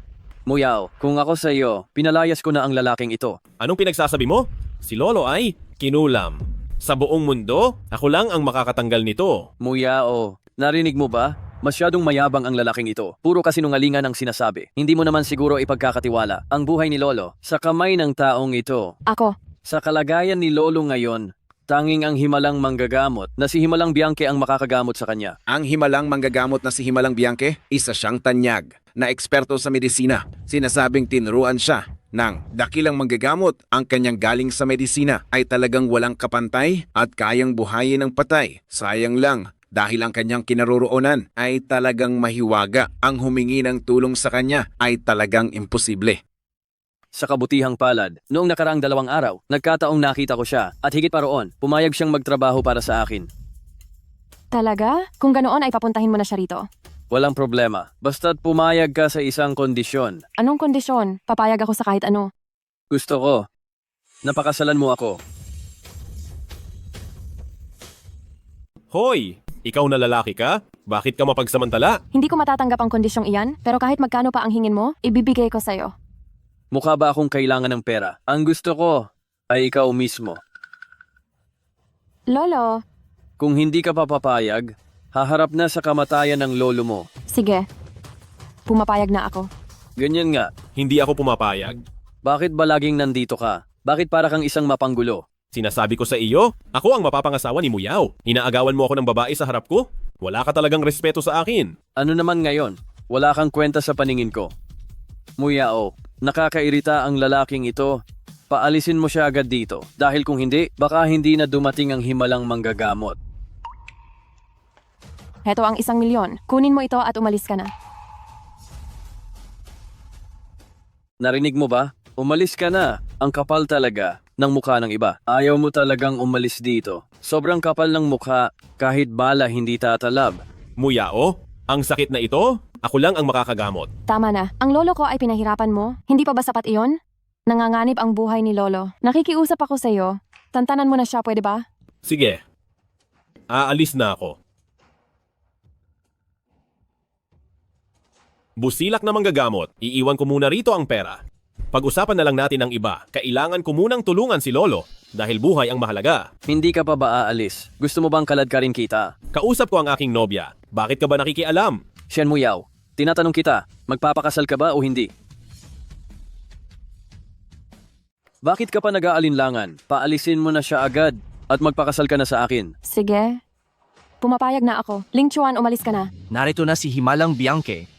Muyao, kung ako sa iyo, pinalayas ko na ang lalaking ito. Anong pinagsasabi mo? Si Lolo ay kinulam. Sa buong mundo, ako lang ang makakatanggal nito. Muyao, narinig mo ba? Masyadong mayabang ang lalaking ito. Puro kasinungalingan ang sinasabi. Hindi mo naman siguro ipagkakatiwala ang buhay ni Lolo sa kamay ng taong ito. Ako. Sa kalagayan ni Lolo ngayon, tanging ang himalang manggagamot na si Himalang Bianche ang makakagamot sa kanya. Ang himalang manggagamot na si Himalang Bianche, isa siyang tanyag na eksperto sa medisina. Sinasabing tinuruan siya ng dakilang manggagamot. Ang kanyang galing sa medisina ay talagang walang kapantay at kayang buhayin ng patay. Sayang lang, dahil ang kanyang kinaroroonan ay talagang mahiwaga. Ang humingi ng tulong sa kanya ay talagang imposible. Sa kabutihang palad, noong nakaraang 2 araw, nagkataong nakita ko siya at higit pa roon, pumayag siyang magtrabaho para sa akin. Talaga? Kung ganoon ay papuntahin mo na siya rito. Walang problema, basta't pumayag ka sa isang kondisyon. Anong kondisyon? Papayag ako sa kahit ano. Gusto ko, napakasalan mo ako. Hoy, ikaw na lalaki ka? Bakit ka mapagsamantala? Hindi ko matatanggap ang kondisyong iyan, pero kahit magkano pa ang hingin mo, ibibigay ko sa'yo. Mukha ba akong kailangan ng pera? Ang gusto ko ay ikaw mismo. Lolo. Kung hindi ka papapayag, haharap na sa kamatayan ng lolo mo. Sige. Pumapayag na ako. Ganyan nga. Hindi ako pumapayag. Bakit ba laging nandito ka? Bakit para kang isang mapanggulo? Sinasabi ko sa iyo, ako ang mapapangasawa ni Muyao. Inaagawan mo ako ng babae sa harap ko? Wala ka talagang respeto sa akin. Ano naman ngayon? Wala kang kwenta sa paningin ko. Muyao, nakakairita ang lalaking ito. Paalisin mo siya agad dito. Dahil kung hindi, baka hindi na dumating ang himalang manggagamot. Heto ang 1 milyon. Kunin mo ito at umalis ka na. Narinig mo ba? Umalis ka na. Ang kapal talaga ng mukha ng iba. Ayaw mo talagang umalis dito. Sobrang kapal ng mukha kahit bala hindi tatalab. Muyao, ang sakit na ito, Ako lang ang makakagamot. Tama na. Ang lolo ko ay pinahirapan mo. Hindi pa ba sapat iyon? Nanganganib ang buhay ni lolo. Nakikiusap ako sa iyo. Tantanan mo na siya, pwede ba? Sige. Aalis na ako. Busilak na manggagamot. Iiwan ko muna rito ang pera. Pag-usapan na lang natin ang iba. Kailangan ko munang tulungan si lolo dahil buhay ang mahalaga. Hindi ka pa ba aalis? Gusto mo bang kalad ka rin kita? Kausap ko ang aking nobya. Bakit ka ba nakikialam? Shen Muyao, tinatanong kita, magpapakasal ka ba o hindi? Bakit ka pa nag-aalinlangan? Paalisin mo na siya agad at magpakasal ka na sa akin. Sige. Pumapayag na ako. Ling Chuan, umalis ka na. Narito na si Himalang Bianque.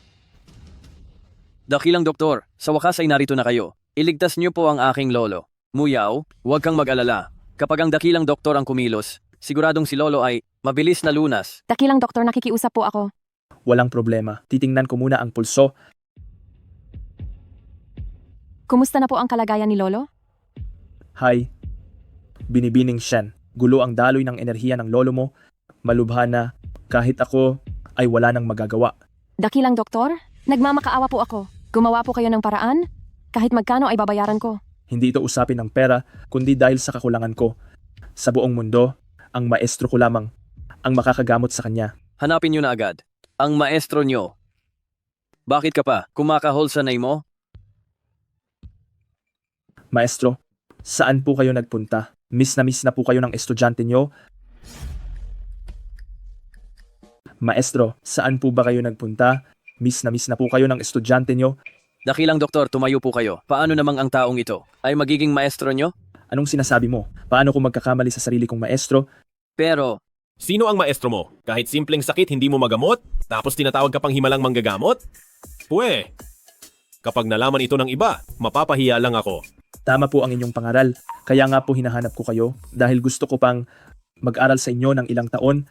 Dakilang doktor, sa wakas ay narito na kayo. Iligtas niyo po ang aking lolo. Muyao, huwag kang mag-alala. Kapag ang dakilang doktor ang kumilos, siguradong si lolo ay mabilis na lunas. Dakilang doktor, nakikiusap po ako. Walang problema. Titingnan ko muna ang pulso. Kumusta na po ang kalagayan ni lolo? Hi. Binibining Shen. Gulo ang daloy ng enerhiya ng lolo mo. Malubha na kahit ako ay wala nang magagawa. Dakilang doktor, nagmamakaawa po ako. Gumawa po kayo ng paraan? Kahit magkano ay babayaran ko. Hindi ito usapin ng pera, kundi dahil sa kakulangan ko. Sa buong mundo, ang maestro ko lamang ang makakagamot sa kanya. Hanapin niyo na agad. Ang maestro niyo. Bakit ka pa? Kumakahol sa nay mo? Maestro, saan po kayo nagpunta? Miss na po kayo ng estudyante niyo? Maestro, saan po ba kayo nagpunta? Miss na po kayo ng estudyante niyo? Dakilang doktor, tumayo po kayo. Paano namang ang taong ito? Ay magiging maestro niyo? Anong sinasabi mo? Paano ko magkakamali sa sarili kong maestro? Pero, sino ang maestro mo? Kahit simpleng sakit hindi mo magamot? Tapos tinatawag ka pang himalang manggagamot? Pwe, kapag nalaman ito ng iba, mapapahiya lang ako. Tama po ang inyong pangaral. Kaya nga po hinahanap ko kayo dahil gusto ko pang mag-aral sa inyo ng ilang taon.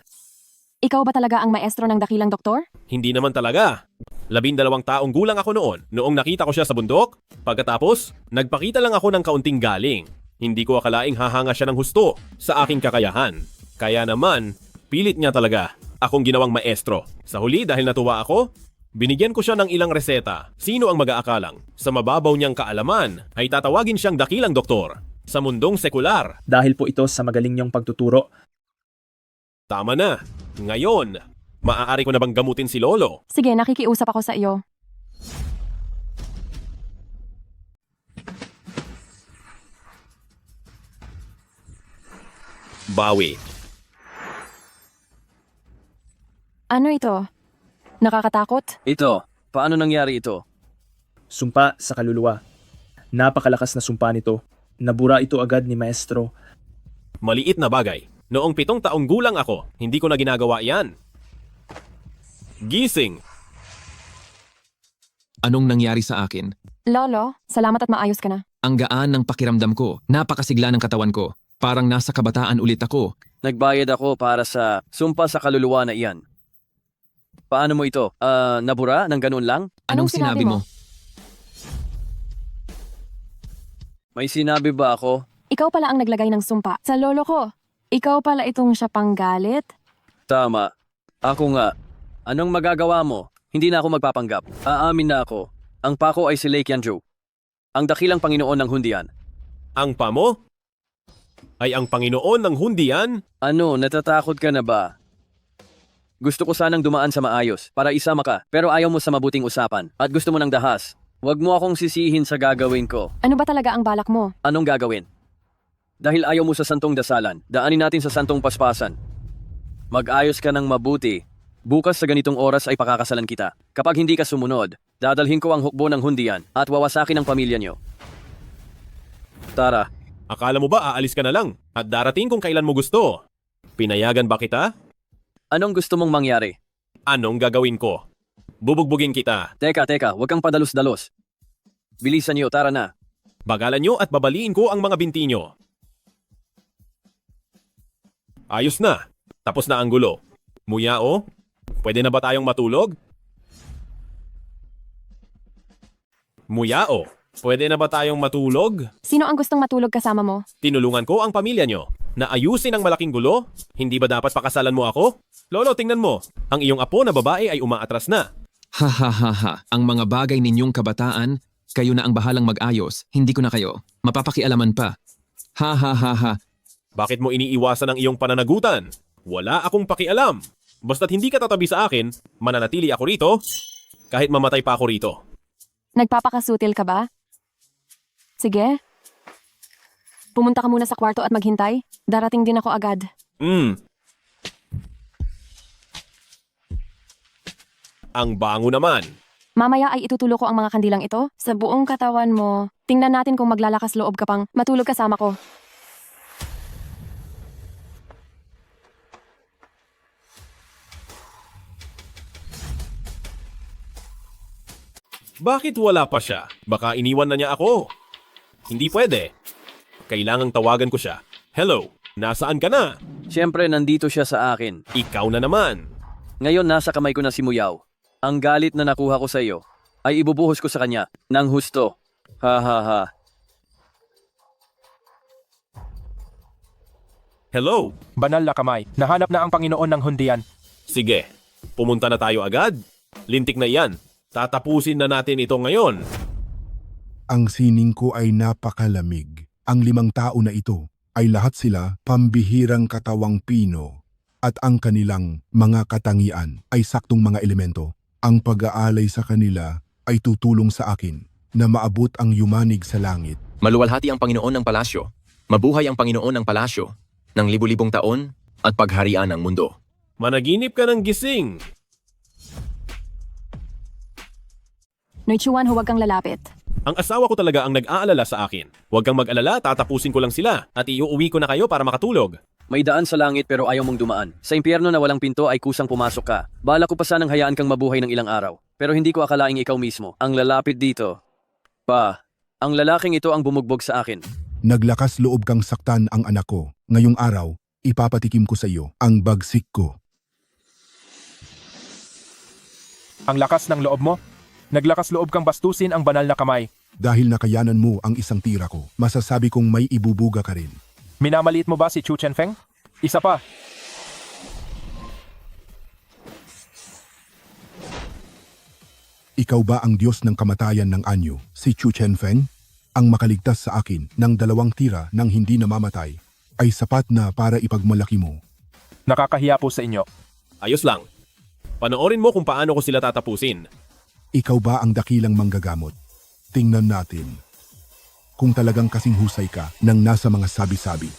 Ikaw ba talaga ang maestro ng dakilang doktor? Hindi naman talaga. 12 taong gulang ako noong nakita ko siya sa bundok. Pagkatapos, nagpakita lang ako ng kaunting galing. Hindi ko akalaing hahanga siya ng husto sa aking kakayahan. Kaya naman, pilit niya talaga akong ginawang maestro. Sa huli dahil natuwa ako, binigyan ko siya ng ilang reseta. Sino ang mag-aakalang sa mababaw niyang kaalaman ay tatawagin siyang dakilang doktor sa mundong sekular? Dahil po ito sa magaling niyong pagtuturo. Tama na. Ngayon, maaari ko na bang gamutin si lolo? Sige, nakikiusap ako sa iyo. Bawi. Ano ito? Nakakatakot? ito, paano nangyari ito? Sumpa sa kaluluwa. Napakalakas na sumpa nito. Nabura ito agad ni maestro. Maliit na bagay. Noong 7 taong gulang ako, hindi ko na ginagawa yan. Gising. Anong nangyari sa akin? Lolo, salamat at maayos ka na. Ang gaan ng pakiramdam ko, napakasigla ng katawan ko. Parang nasa kabataan ulit ako. Nagbayad ako para sa sumpa sa kaluluwa na iyan. Paano mo ito? Nabura ng ganun lang? Anong sinabi mo? May sinabi ba ako? Ikaw pala ang naglagay ng sumpa sa lolo ko. Ikaw pala itong siya panggalit? Tama. Ako nga. Anong magagawa mo? Hindi na ako magpapanggap. Aamin na ako. Ang pako ay si Lei Qianzhou. Ang dakilang Panginoon ng Hundian. Ang pamo? Ay ang Panginoon ng Hundian? Ano, natatakot ka na ba? Gusto ko sanang dumaan sa maayos para isama ka, pero ayaw mo sa mabuting usapan at gusto mo ng dahas. Huwag mo akong sisihin sa gagawin ko. Ano ba talaga ang balak mo? Anong gagawin? Dahil ayaw mo sa santong dasalan, daanin natin sa santong paspasan. Mag-ayos ka ng mabuti. Bukas sa ganitong oras ay pakakasalan kita. Kapag hindi ka sumunod, dadalhin ko ang hukbo ng Hundian at wawasakin ang pamilya niyo. Tara. Akala mo ba aalis ka na lang at darating kung kailan mo gusto? Pinayagan ba kita? Anong gusto mong mangyari? Anong gagawin ko? Bubugbugin kita. Teka, huwag kang padalos-dalos. Bilisan niyo, tara na. Bagalan niyo at babaliin ko ang mga binti niyo. Ayos na. Tapos na ang gulo. Muyao, pwede na ba tayong matulog? Muyao, pwede na ba tayong matulog? Sino ang gustong matulog kasama mo? Tinulungan ko ang pamilya niyo na ayusin ang malaking gulo. Hindi ba dapat pakasalan mo ako? Lolo, tingnan mo. Ang iyong apo na babae ay umaatras na. Ha ha ha ha, ang mga bagay ninyong kabataan, kayo na ang bahalang mag-ayos, hindi ko na kayo. Mapapakialaman pa. Ha ha ha ha. Bakit mo iniiwasan ang iyong pananagutan? Wala akong pakialam. Basta't hindi ka tatabi sa akin, mananatili ako rito, kahit mamatay pa ako rito. Nagpapakasutil ka ba? Sige. Pumunta ka muna sa kwarto at maghintay. Darating din ako agad. Ang bango naman. Mamaya ay itutulo ko ang mga kandilang ito sa buong katawan mo. Tingnan natin kung maglalakas loob ka pang matulog kasama ko. Bakit wala pa siya? Baka iniwan na niya ako. Hindi pwede. Kailangang tawagan ko siya. Hello, nasaan ka na? Siyempre, nandito siya sa akin. Ikaw na naman. Ngayon, nasa kamay ko na si Muyaw. Ang galit na nakuha ko sa iyo ay ibubuhos ko sa kanya ng husto. Ha ha ha. Hello? Banal na kamay, nahanap na ang Panginoon ng hundian. Sige, pumunta na tayo agad. Lintik na iyan. Tatapusin na natin ito ngayon. Ang sining ko ay napakalamig. Ang 5 tao na ito ay lahat sila pambihirang katawang Pino at ang kanilang mga katangian ay saktong mga elemento. Ang pag-aalay sa kanila ay tutulong sa akin na maabot ang yumanig sa langit. Maluwalhati ang Panginoon ng palasyo. Mabuhay ang Panginoon ng palasyo ng libu-libong taon at pagharian ng mundo. Managinip ka ng gising. Noichuan, huwag kang lalapit. Ang asawa ko talaga ang nag-aalala sa akin. Huwag kang mag-alala, tatapusin ko lang sila at iuuwi ko na kayo para makatulog. May daan sa langit pero ayaw mong dumaan. Sa impyerno na walang pinto ay kusang pumasok ka. Bala ko pa sanang hayaan kang mabuhay ng ilang araw. Pero hindi ko akalaing ikaw mismo ang lalapit dito. Ang lalaking ito ang bumugbog sa akin. Naglakas loob kang saktan ang anak ko. Ngayong araw, ipapatikim ko sa iyo ang bagsik ko. Ang lakas ng loob mo? Naglakas loob kang bastusin ang banal na kamay. Dahil nakayanan mo ang isang tira ko, masasabi kong may ibubuga ka rin. Minamaliit mo ba si Chu Chenfeng? Isa pa. Ikaw ba ang Diyos ng kamatayan ng anyo, si Chu Chenfeng? Ang makaligtas sa akin ng 2 tira ng hindi namamatay ay sapat na para ipagmalaki mo. Nakakahiya po sa inyo. Ayos lang. Panoorin mo kung paano ko sila tatapusin. Ikaw ba ang dakilang manggagamot? Tingnan natin. Kung talagang kasing husay ka ng nasa mga sabi-sabi.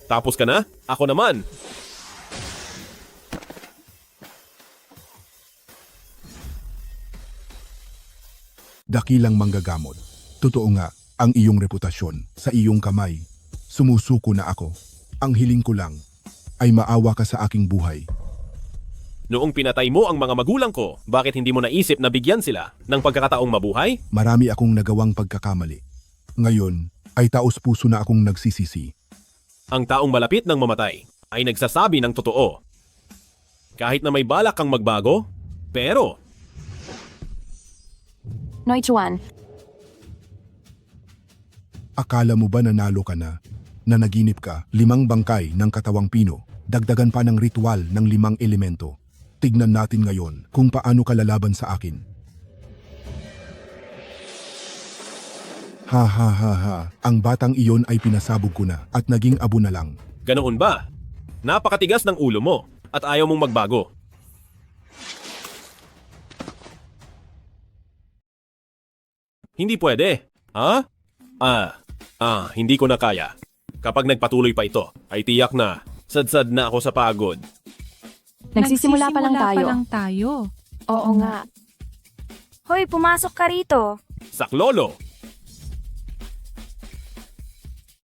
Tapos ka na? Ako naman. Dakilang manggagamot. Totoo nga, ang iyong reputasyon sa iyong kamay. Sumusuko na ako. Ang hiling ko lang ay maawa ka sa aking buhay. Noong pinatay mo ang mga magulang ko, bakit hindi mo naisip na bigyan sila ng pagkakataong mabuhay? Marami akong nagawang pagkakamali. Ngayon ay taos puso na akong nagsisisi. Ang taong malapit ng mamatay ay nagsasabi ng totoo. Kahit na may balak kang magbago, pero... Noichuan, Akala mo ba nanalo ka na? Nanaginip ka, 5 bangkay ng katawang Pino, dagdagan pa ng ritual ng 5 elemento. Tignan natin ngayon kung paano ka lalaban sa akin. Ha ha ha ha, ang batang iyon ay pinasabog ko na at naging abo na lang. Ganoon ba? Napakatigas ng ulo mo at ayaw mong magbago. Hindi pwede. Ha? Hindi ko na kaya. Kapag nagpatuloy pa ito, ay tiyak na sadsad na ako sa pagod. Nagsisimula pa lang tayo. Oo nga. Hoy, pumasok ka rito. Saklolo,